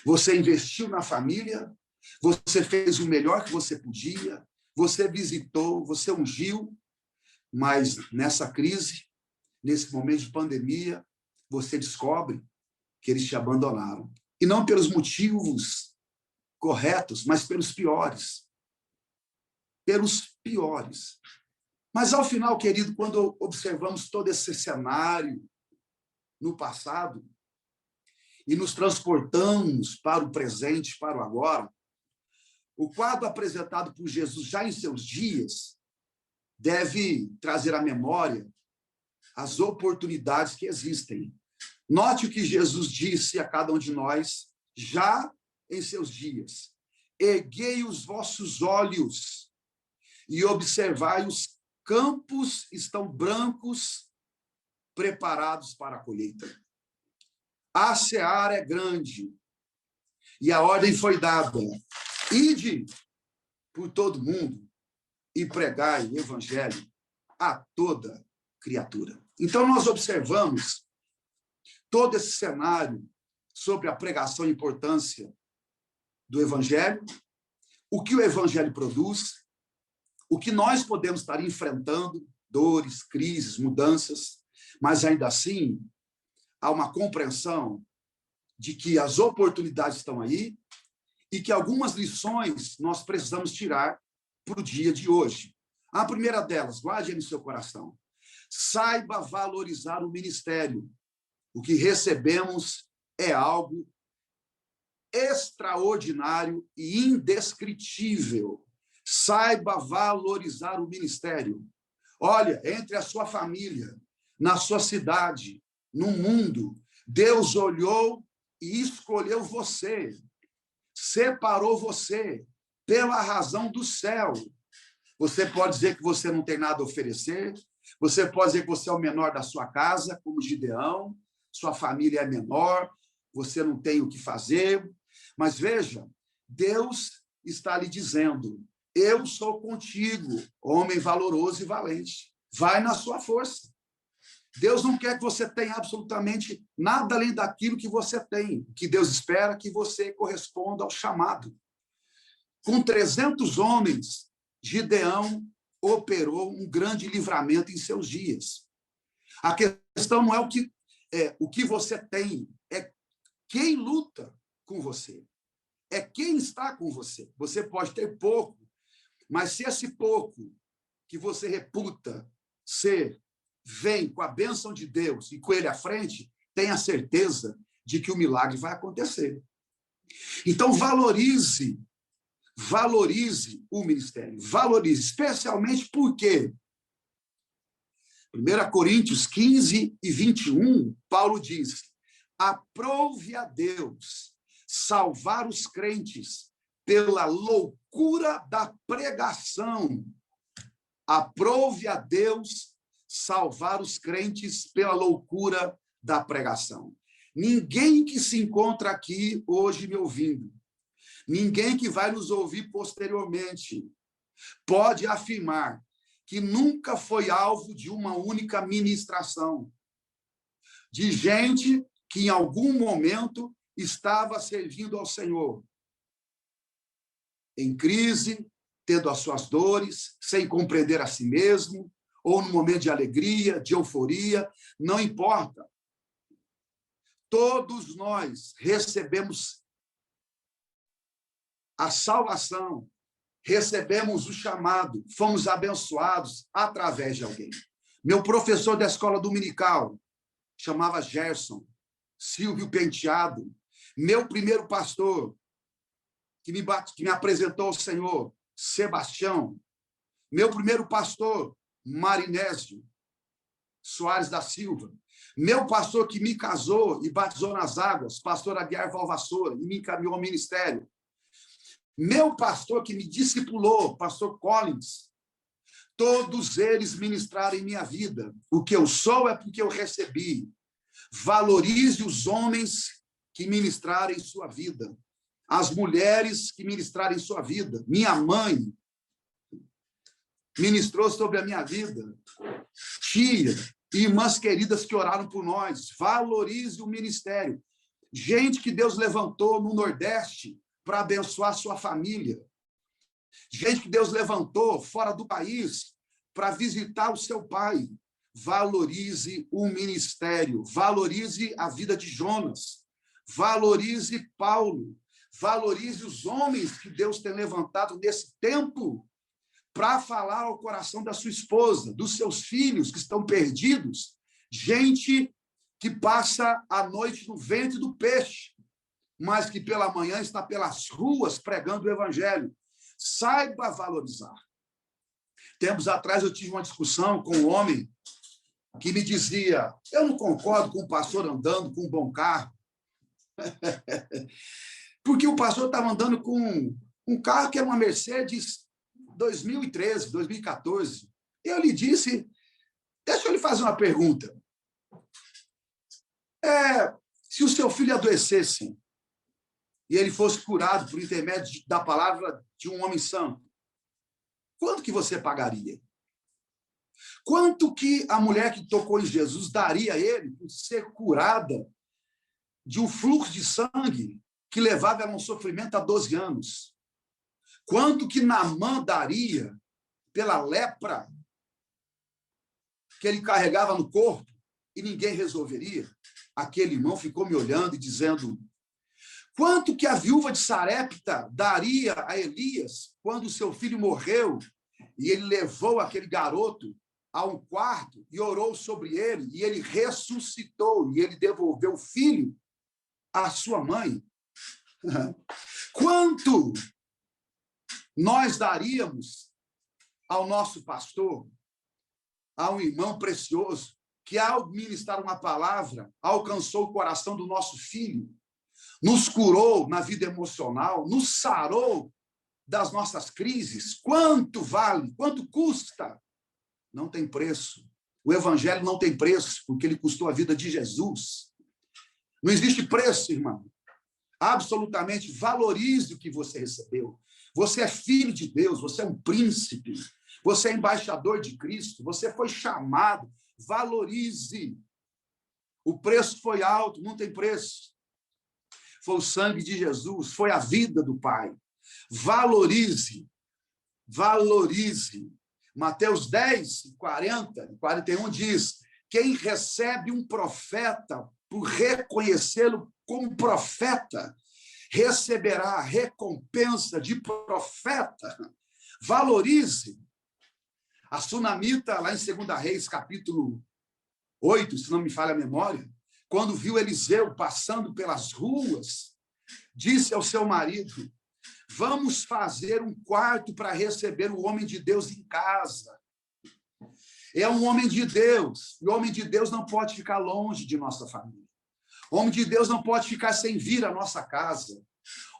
Você investiu na família, você fez o melhor que você podia, você visitou, você ungiu, mas nessa crise, nesse momento de pandemia, você descobre que eles te abandonaram. E não pelos motivos corretos, mas pelos piores. Pelos piores. Mas, ao final, querido, quando observamos todo esse cenário no passado e nos transportamos para o presente, para o agora, o quadro apresentado por Jesus já em seus dias deve trazer à memória as oportunidades que existem. Note o que Jesus disse a cada um de nós já em seus dias: erguei os vossos olhos e observai, os campos estão brancos, preparados para a colheita. A seara é grande e a ordem foi dada: ide por todo mundo e pregai o evangelho a toda criatura. Então, nós observamos todo esse cenário sobre a pregação e importância do evangelho, o que o evangelho produz, o que nós podemos estar enfrentando, dores, crises, mudanças, mas ainda assim há uma compreensão de que as oportunidades estão aí e que algumas lições nós precisamos tirar para o dia de hoje. A primeira delas, guarde no seu coração: saiba valorizar o ministério. O que recebemos é algo extraordinário e indescritível. Saiba valorizar o ministério. Olha, entre a sua família, na sua cidade, no mundo, Deus olhou e escolheu você, separou você pela razão do céu. Você pode dizer que você não tem nada a oferecer, você pode dizer que você é o menor da sua casa, como Gideão, sua família é menor, você não tem o que fazer, mas veja, Deus está lhe dizendo: eu sou contigo, homem valoroso e valente. Vai na sua força. Deus não quer que você tenha absolutamente nada além daquilo que você tem. O que Deus espera é que você corresponda ao chamado. Com 300 homens, Gideão operou um grande livramento em seus dias. A questão não é o que você tem, é quem luta com você. É quem está com você. Você pode ter pouco, mas se esse pouco que você reputa ser vem com a bênção de Deus e com ele à frente, tenha certeza de que o milagre vai acontecer. Então, valorize o ministério. Valorize, especialmente porque 1 Coríntios 15 e 21, Paulo diz: aprove a Deus salvar os crentes pela loucura da pregação. Aprove a Deus salvar os crentes pela loucura da pregação. Ninguém que se encontra aqui hoje me ouvindo, ninguém que vai nos ouvir posteriormente, pode afirmar que nunca foi alvo de uma única ministração, de gente que em algum momento estava servindo ao Senhor, em crise, tendo as suas dores, sem compreender a si mesmo, ou no momento de alegria, de euforia, não importa. Todos nós recebemos a salvação, recebemos o chamado, fomos abençoados através de alguém. Meu professor da escola dominical chamava Gerson Silvio Penteado. Meu primeiro pastor, que me apresentou ao Senhor, Sebastião. Meu primeiro pastor, Marinésio Soares da Silva. Meu pastor que me casou e batizou nas águas, pastor Aguiar Valvassoura, e me encaminhou ao ministério. Meu pastor que me discipulou, pastor Collins. Todos eles ministraram em minha vida. O que eu sou é porque eu recebi. Valorize os homens que ministraram em sua vida. As mulheres que ministraram em sua vida. Minha mãe ministrou sobre a minha vida. Tia, irmãs queridas que oraram por nós. Valorize o ministério. Gente que Deus levantou no Nordeste para abençoar sua família. Gente que Deus levantou fora do país para visitar o seu pai. Valorize o ministério. Valorize a vida de Jonas. Valorize Paulo. Valorize os homens que Deus tem levantado nesse tempo para falar ao coração da sua esposa, dos seus filhos que estão perdidos, gente que passa a noite no ventre do peixe, mas que pela manhã está pelas ruas pregando o evangelho. Saiba valorizar. Tempos atrás eu tive uma discussão com um homem que me dizia: eu não concordo com o pastor andando com um bom carro, porque o pastor estava andando com um carro que era uma Mercedes 2013, 2014. E eu lhe disse: deixa eu lhe fazer uma pergunta. Se o seu filho adoecesse e ele fosse curado por intermédio da palavra de um homem santo, quanto que você pagaria? Quanto que a mulher que tocou em Jesus daria a ele por ser curada de um fluxo de sangue que levava ela a um sofrimento há 12 anos? Quanto que Naamã daria pela lepra que ele carregava no corpo e ninguém resolveria? Aquele irmão ficou me olhando e dizendo: quanto que a viúva de Sarepta daria a Elias quando seu filho morreu e ele levou aquele garoto a um quarto e orou sobre ele e ele ressuscitou e ele devolveu o filho à sua mãe? Quanto nós daríamos ao nosso pastor, a um irmão precioso que, ao ministrar uma palavra, alcançou o coração do nosso filho, nos curou na vida emocional, nos sarou das nossas crises? Quanto vale? Quanto custa? Não tem preço. O evangelho não tem preço, porque ele custou a vida de Jesus. Não existe preço, irmão. Absolutamente, valorize o que você recebeu. Você é filho de Deus, você é um príncipe, você é embaixador de Cristo, você foi chamado. Valorize. O preço foi alto, não tem preço. Foi o sangue de Jesus, foi a vida do Pai. Valorize. Valorize. Mateus 10, 40 e 41 diz: quem recebe um profeta por reconhecê-lo como profeta, receberá a recompensa de profeta. Valorize. A sunamita, lá em 2 Reis, capítulo 8, se não me falha a memória, quando viu Eliseu passando pelas ruas, disse ao seu marido: vamos fazer um quarto para receber o homem de Deus em casa. É um homem de Deus, e o homem de Deus não pode ficar longe de nossa família. O homem de Deus não pode ficar sem vir à nossa casa.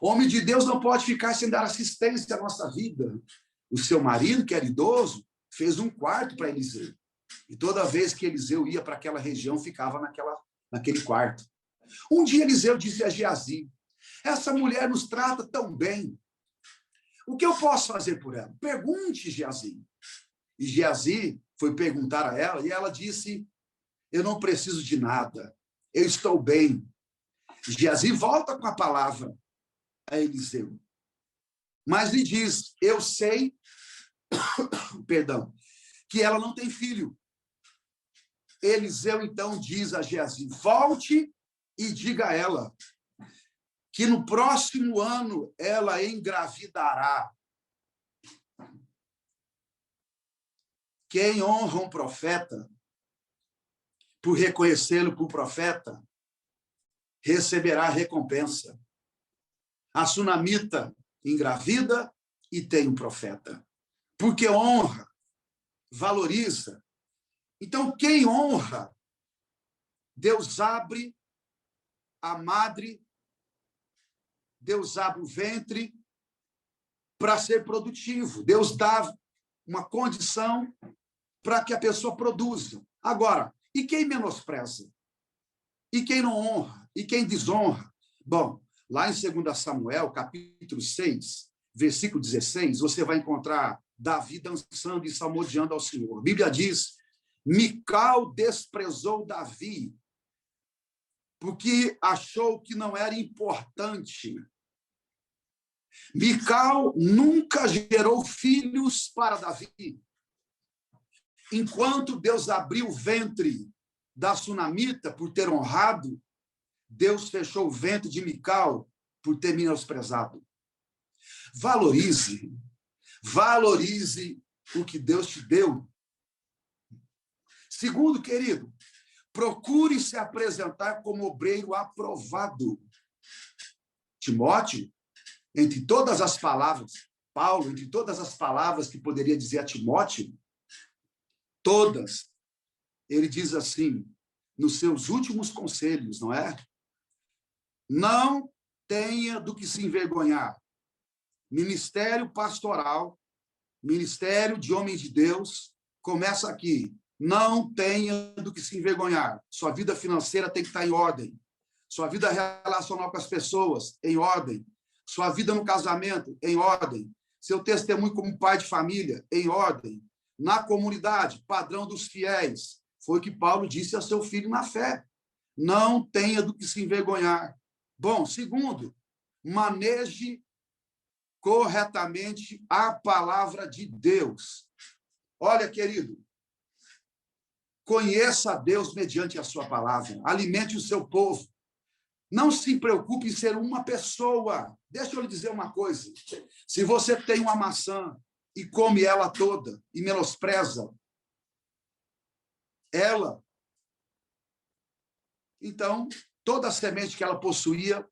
O homem de Deus não pode ficar sem dar assistência à nossa vida. O seu marido, que era idoso, fez um quarto para Eliseu. E toda vez que Eliseu ia para aquela região, ficava naquele quarto. Um dia Eliseu disse a Geazi: essa mulher nos trata tão bem. O que eu posso fazer por ela? Pergunte, Geazi. E Geazi foi perguntar a ela, e ela disse: eu não preciso de nada, eu estou bem. Geazi volta com a palavra a Eliseu, mas lhe diz: eu sei, perdão, que ela não tem filho. Eliseu então diz a Geazi: volte e diga a ela que no próximo ano ela engravidará. Quem honra um profeta, por reconhecê-lo por profeta, receberá recompensa. A sunamita engravida e tem um profeta. Porque honra, valoriza. Então, quem honra, Deus abre a madre, Deus abre o ventre para ser produtivo. Deus dá uma condição para que a pessoa produza. Agora, e quem menospreza? E quem não honra? E quem desonra? Bom, lá em 2 Samuel, capítulo 6, versículo 16, você vai encontrar Davi dançando e salmodiando ao Senhor. A Bíblia diz: Mical desprezou Davi, porque achou que não era importante. Mical nunca gerou filhos para Davi. Enquanto Deus abriu o ventre da sunamita por ter honrado, Deus fechou o ventre de Mical por ter menosprezado. Valorize o que Deus te deu. Segundo, querido, procure se apresentar como obreiro aprovado. Timóteo, entre todas as palavras, Paulo, entre todas as palavras que poderia dizer a Timóteo, todas, ele diz assim, nos seus últimos conselhos, não é? Não tenha do que se envergonhar. Ministério pastoral, ministério de homem de Deus, começa aqui. Não tenha do que se envergonhar. Sua vida financeira tem que estar em ordem. Sua vida relacional com as pessoas, em ordem. Sua vida no casamento, em ordem. Seu testemunho como pai de família, em ordem. Na comunidade, padrão dos fiéis. Foi o que Paulo disse a seu filho na fé. Não tenha do que se envergonhar. Bom, segundo, maneje corretamente a palavra de Deus. Olha, querido, conheça a Deus mediante a sua palavra. Alimente o seu povo. Não se preocupe em ser uma pessoa. Deixa eu lhe dizer uma coisa. Se você tem uma maçã e come ela toda e menospreza ela, então, toda a semente que ela possuía,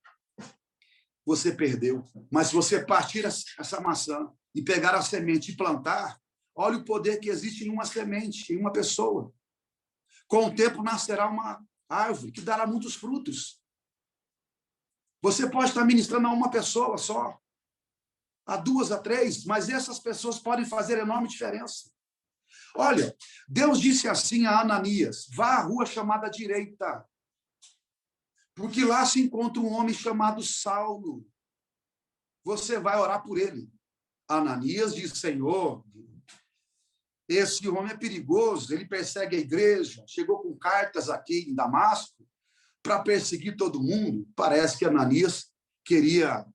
você perdeu. Mas se você partir essa maçã e pegar a semente e plantar, olha o poder que existe em uma semente, em uma pessoa. Com o tempo nascerá uma árvore que dará muitos frutos. Você pode estar ministrando a uma pessoa só, a duas, a três, mas essas pessoas podem fazer enorme diferença. Olha, Deus disse assim a Ananias: vá à rua chamada direita, porque lá se encontra um homem chamado Saulo. Você vai orar por ele. Ananias diz: Senhor, esse homem é perigoso, ele persegue a igreja, chegou com cartas aqui em Damasco para perseguir todo mundo. Parece que Ananias queria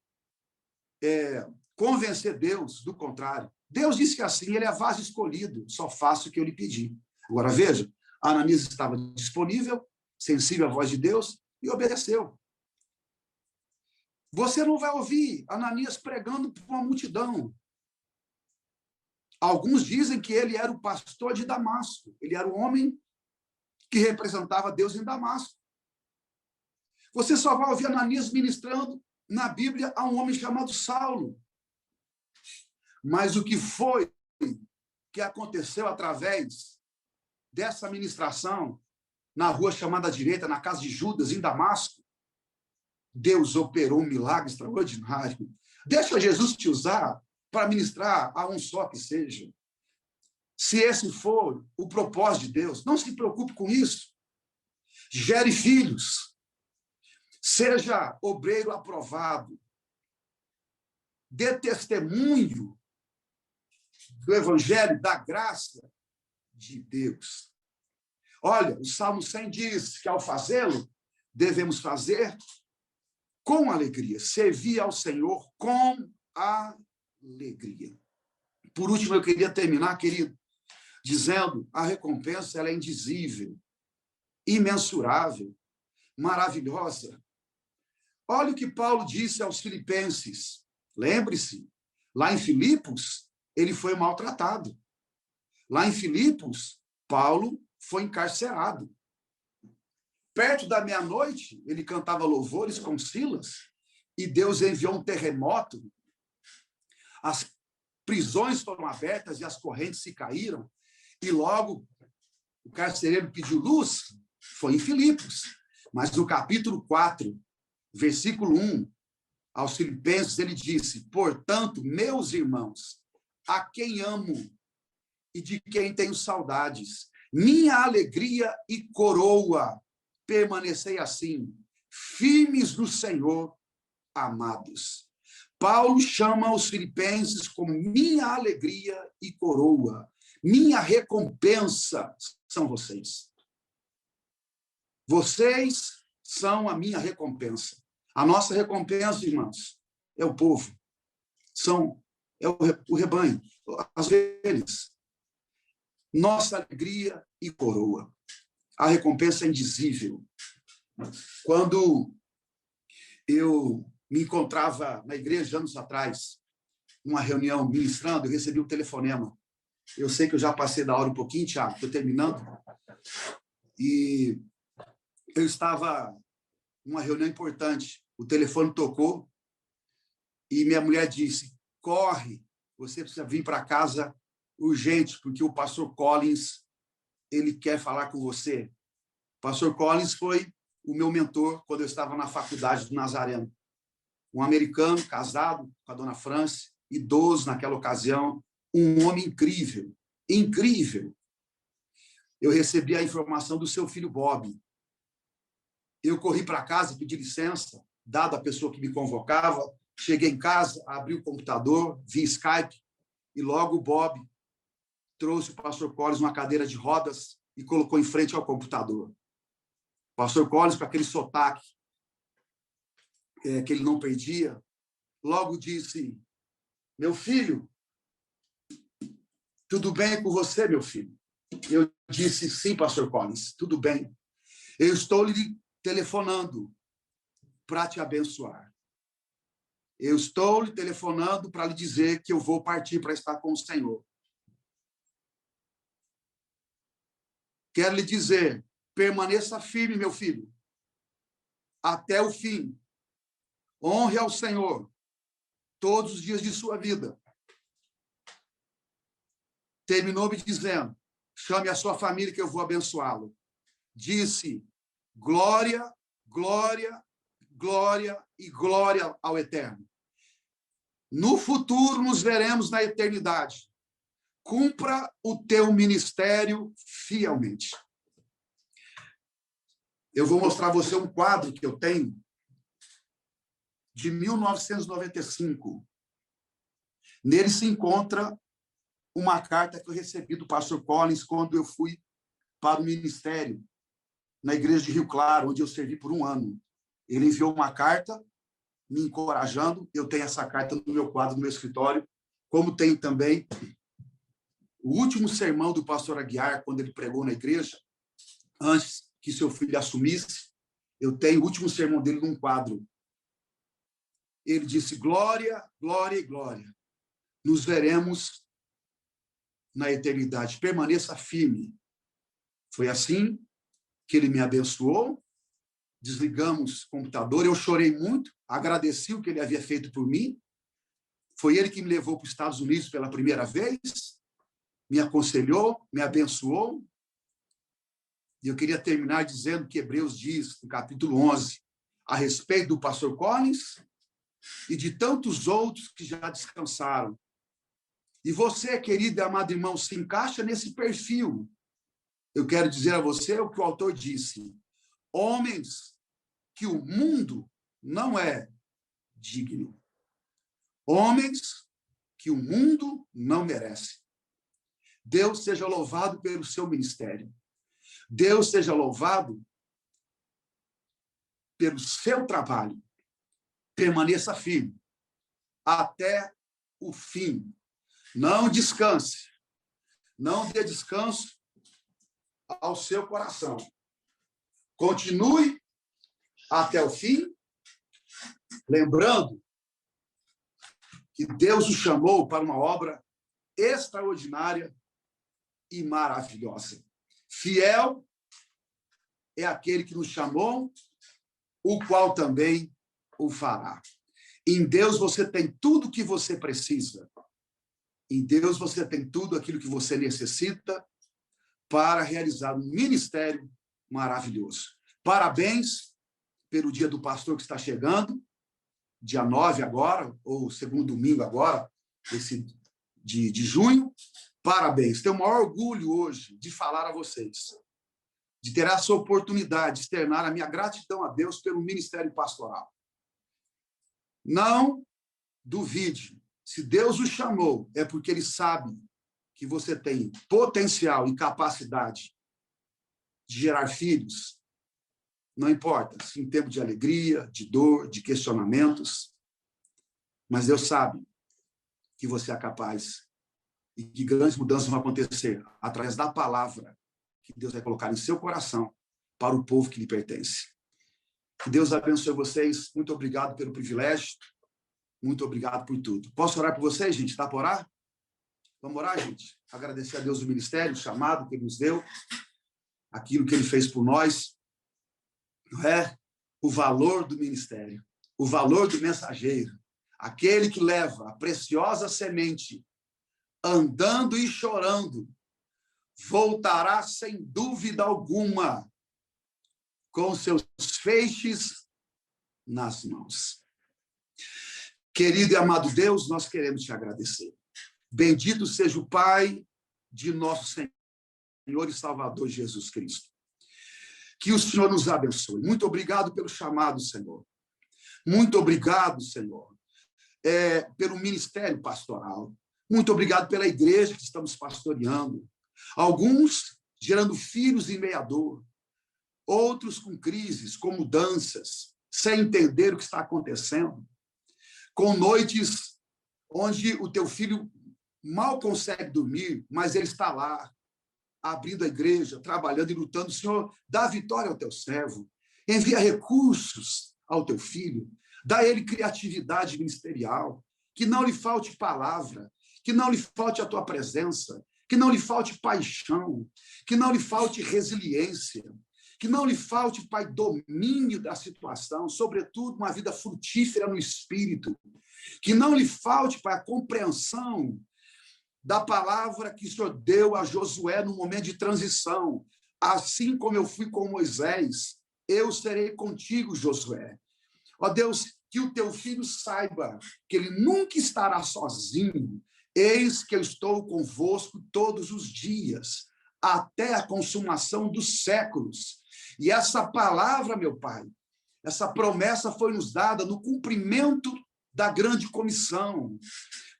convencer Deus do contrário. Deus disse que assim, ele é vaso escolhido, só faço o que eu lhe pedi. Agora, veja, Ananias estava disponível, sensível à voz de Deus, e obedeceu. Você não vai ouvir Ananias pregando para uma multidão. Alguns dizem que ele era o pastor de Damasco. Ele era o homem que representava Deus em Damasco. Você só vai ouvir Ananias ministrando na Bíblia a um homem chamado Saulo. Mas o que foi que aconteceu através dessa ministração na rua chamada direita, na casa de Judas, em Damasco? Deus operou um milagre extraordinário. Deixa Jesus te usar para ministrar a um só que seja. Se esse for o propósito de Deus, não se preocupe com isso. Gere filhos. Seja obreiro aprovado. Dê testemunho do evangelho, da graça de Deus. Olha, o Salmo 100 diz que, ao fazê-lo, devemos fazer com alegria. Servir ao Senhor com alegria. Por último, eu queria terminar, querido, dizendo a recompensa ela é indizível, imensurável, maravilhosa. Olha o que Paulo disse aos filipenses. Lembre-se, lá em Filipos, ele foi maltratado. Lá em Filipos, Paulo foi encarcerado. Perto da meia-noite, ele cantava louvores com Silas, e Deus enviou um terremoto. As prisões foram abertas e as correntes se caíram, e logo o carcereiro pediu luz. Foi em Filipos. Mas no capítulo 4, versículo 1, aos Filipenses, ele disse: portanto, meus irmãos, a quem amo e de quem tenho saudades, minha alegria e coroa, permanecei assim, firmes no Senhor, amados. Paulo chama os filipenses como minha alegria e coroa. Minha recompensa são vocês. Vocês são a minha recompensa. A nossa recompensa, irmãos, é o povo. É o rebanho, as ovelhas. Nossa alegria e coroa. A recompensa é indizível. Quando eu me encontrava na igreja anos atrás, numa reunião ministrando, eu recebi um telefonema. Eu sei que eu já passei da hora um pouquinho, Tiago, estou terminando. E eu estava numa reunião importante. O telefone tocou e minha mulher disse: corre, você precisa vir para casa urgente, porque o pastor Collins, ele quer falar com você. O pastor Collins foi o meu mentor quando eu estava na faculdade do Nazareno. Um americano, casado com a dona Franci, idoso naquela ocasião, um homem incrível, incrível. Eu recebi a informação do seu filho Bob. Eu corri para casa, pedi licença, dado a pessoa que me convocava, cheguei em casa, abri o computador, vi Skype, e logo o Bob trouxe o pastor Collins uma cadeira de rodas e colocou em frente ao computador. O pastor Collins, com aquele sotaque que ele não perdia, logo disse: meu filho, tudo bem com você, meu filho? Eu disse: sim, pastor Collins, tudo bem. Eu estou lhe telefonando para te abençoar. Eu estou lhe telefonando para lhe dizer que eu vou partir para estar com o Senhor. Quero lhe dizer, permaneça firme, meu filho, até o fim. Honre ao Senhor todos os dias de sua vida. Terminou me dizendo: chame a sua família que eu vou abençoá-lo. Disse: glória, glória, glória e glória ao Eterno. No futuro nos veremos na eternidade. Cumpra o teu ministério fielmente. Eu vou mostrar a você um quadro que eu tenho de 1995. Nele se encontra uma carta que eu recebi do pastor Collins quando eu fui para o ministério na igreja de Rio Claro, onde eu servi por um ano. Ele enviou uma carta me encorajando. Eu tenho essa carta no meu quadro, no meu escritório, como tem também o último sermão do pastor Aguiar, quando ele pregou na igreja, antes que seu filho assumisse. Eu tenho o último sermão dele num quadro. Ele disse: glória, glória e glória. Nos veremos na eternidade. Permaneça firme. Foi assim que ele me abençoou. Desligamos o computador. Eu chorei muito, agradeci o que ele havia feito por mim. Foi ele que me levou para os Estados Unidos pela primeira vez, me aconselhou, me abençoou. E eu queria terminar dizendo que Hebreus diz, no capítulo 11, a respeito do pastor Collins e de tantos outros que já descansaram. E você, querido e amado irmão, se encaixa nesse perfil. Eu quero dizer a você o que o autor disse. Homens que o mundo não é digno. Homens que o mundo não merece. Deus seja louvado pelo seu ministério. Deus seja louvado pelo seu trabalho. Permaneça firme até o fim. Não descanse. Não dê descanso ao seu coração. Continue até o fim, lembrando que Deus o chamou para uma obra extraordinária e maravilhosa. Fiel é aquele que nos chamou, o qual também o fará. Em Deus você tem tudo o que você precisa. Em Deus você tem tudo aquilo que você necessita para realizar um ministério maravilhoso. Parabéns pelo dia do pastor que está chegando, dia 9 agora, ou segundo domingo agora, de junho. Parabéns. Tenho o maior orgulho hoje de falar a vocês, de ter essa oportunidade de externar a minha gratidão a Deus pelo ministério pastoral. Não duvide. Se Deus o chamou, é porque Ele sabe que você tem potencial e capacidade de gerar filhos. Não importa se em tempo de alegria, de dor, de questionamentos, mas Deus sabe que você é capaz e que grandes mudanças vão acontecer através da palavra que Deus vai colocar em seu coração para o povo que lhe pertence. Que Deus abençoe vocês. Muito obrigado pelo privilégio. Muito obrigado por tudo. Posso orar por vocês, gente? Dá para orar? Vamos orar, gente? Agradecer a Deus o ministério, o chamado que Ele nos deu, aquilo que Ele fez por nós. Não é? O valor do ministério, o valor do mensageiro, aquele que leva a preciosa semente, andando e chorando, voltará sem dúvida alguma com seus feixes nas mãos. Querido e amado Deus, nós queremos te agradecer. Bendito seja o Pai de nosso Senhor e Salvador Jesus Cristo. Que o Senhor nos abençoe. Muito obrigado pelo chamado, Senhor. Muito obrigado, Senhor, pelo ministério pastoral. Muito obrigado pela igreja que estamos pastoreando. Alguns gerando filhos em meio à dor, outros com crises, com mudanças, sem entender o que está acontecendo, com noites onde o teu filho mal consegue dormir, mas ele está lá, abrindo a igreja, trabalhando e lutando. Senhor, dá vitória ao teu servo, envia recursos ao teu filho, dá a ele criatividade ministerial, que não lhe falte palavra, que não lhe falte a tua presença, que não lhe falte paixão, que não lhe falte resiliência, que não lhe falte, Pai, domínio da situação, sobretudo uma vida frutífera no espírito, que não lhe falte, Pai, a compreensão da palavra que o Senhor deu a Josué no momento de transição. Assim como eu fui com Moisés, eu serei contigo, Josué. Ó Deus, que o teu filho saiba que ele nunca estará sozinho. Eis que eu estou convosco todos os dias, até a consumação dos séculos. E essa palavra, meu Pai, essa promessa foi nos dada no cumprimento da grande comissão.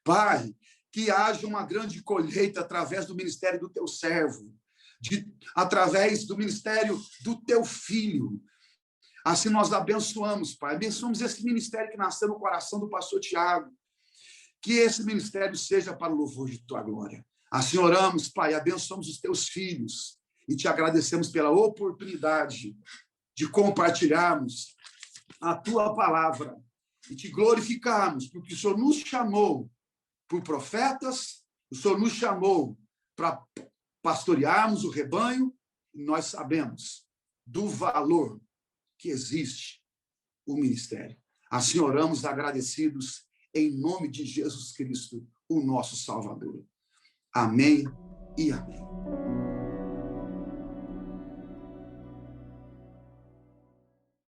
Pai, que haja uma grande colheita através do ministério do teu servo, através do ministério do teu filho. Assim nós abençoamos, Pai. Abençoamos esse ministério que nasceu no coração do pastor Tiago. Que esse ministério seja para o louvor de tua glória. Assim oramos, Pai, abençoamos os teus filhos e te agradecemos pela oportunidade de compartilharmos a tua palavra e te glorificarmos, porque o Senhor nos chamou por profetas, o Senhor nos chamou para pastorearmos o rebanho, e nós sabemos do valor que existe o ministério. Assim oramos agradecidos em nome de Jesus Cristo, o nosso Salvador. Amém e amém.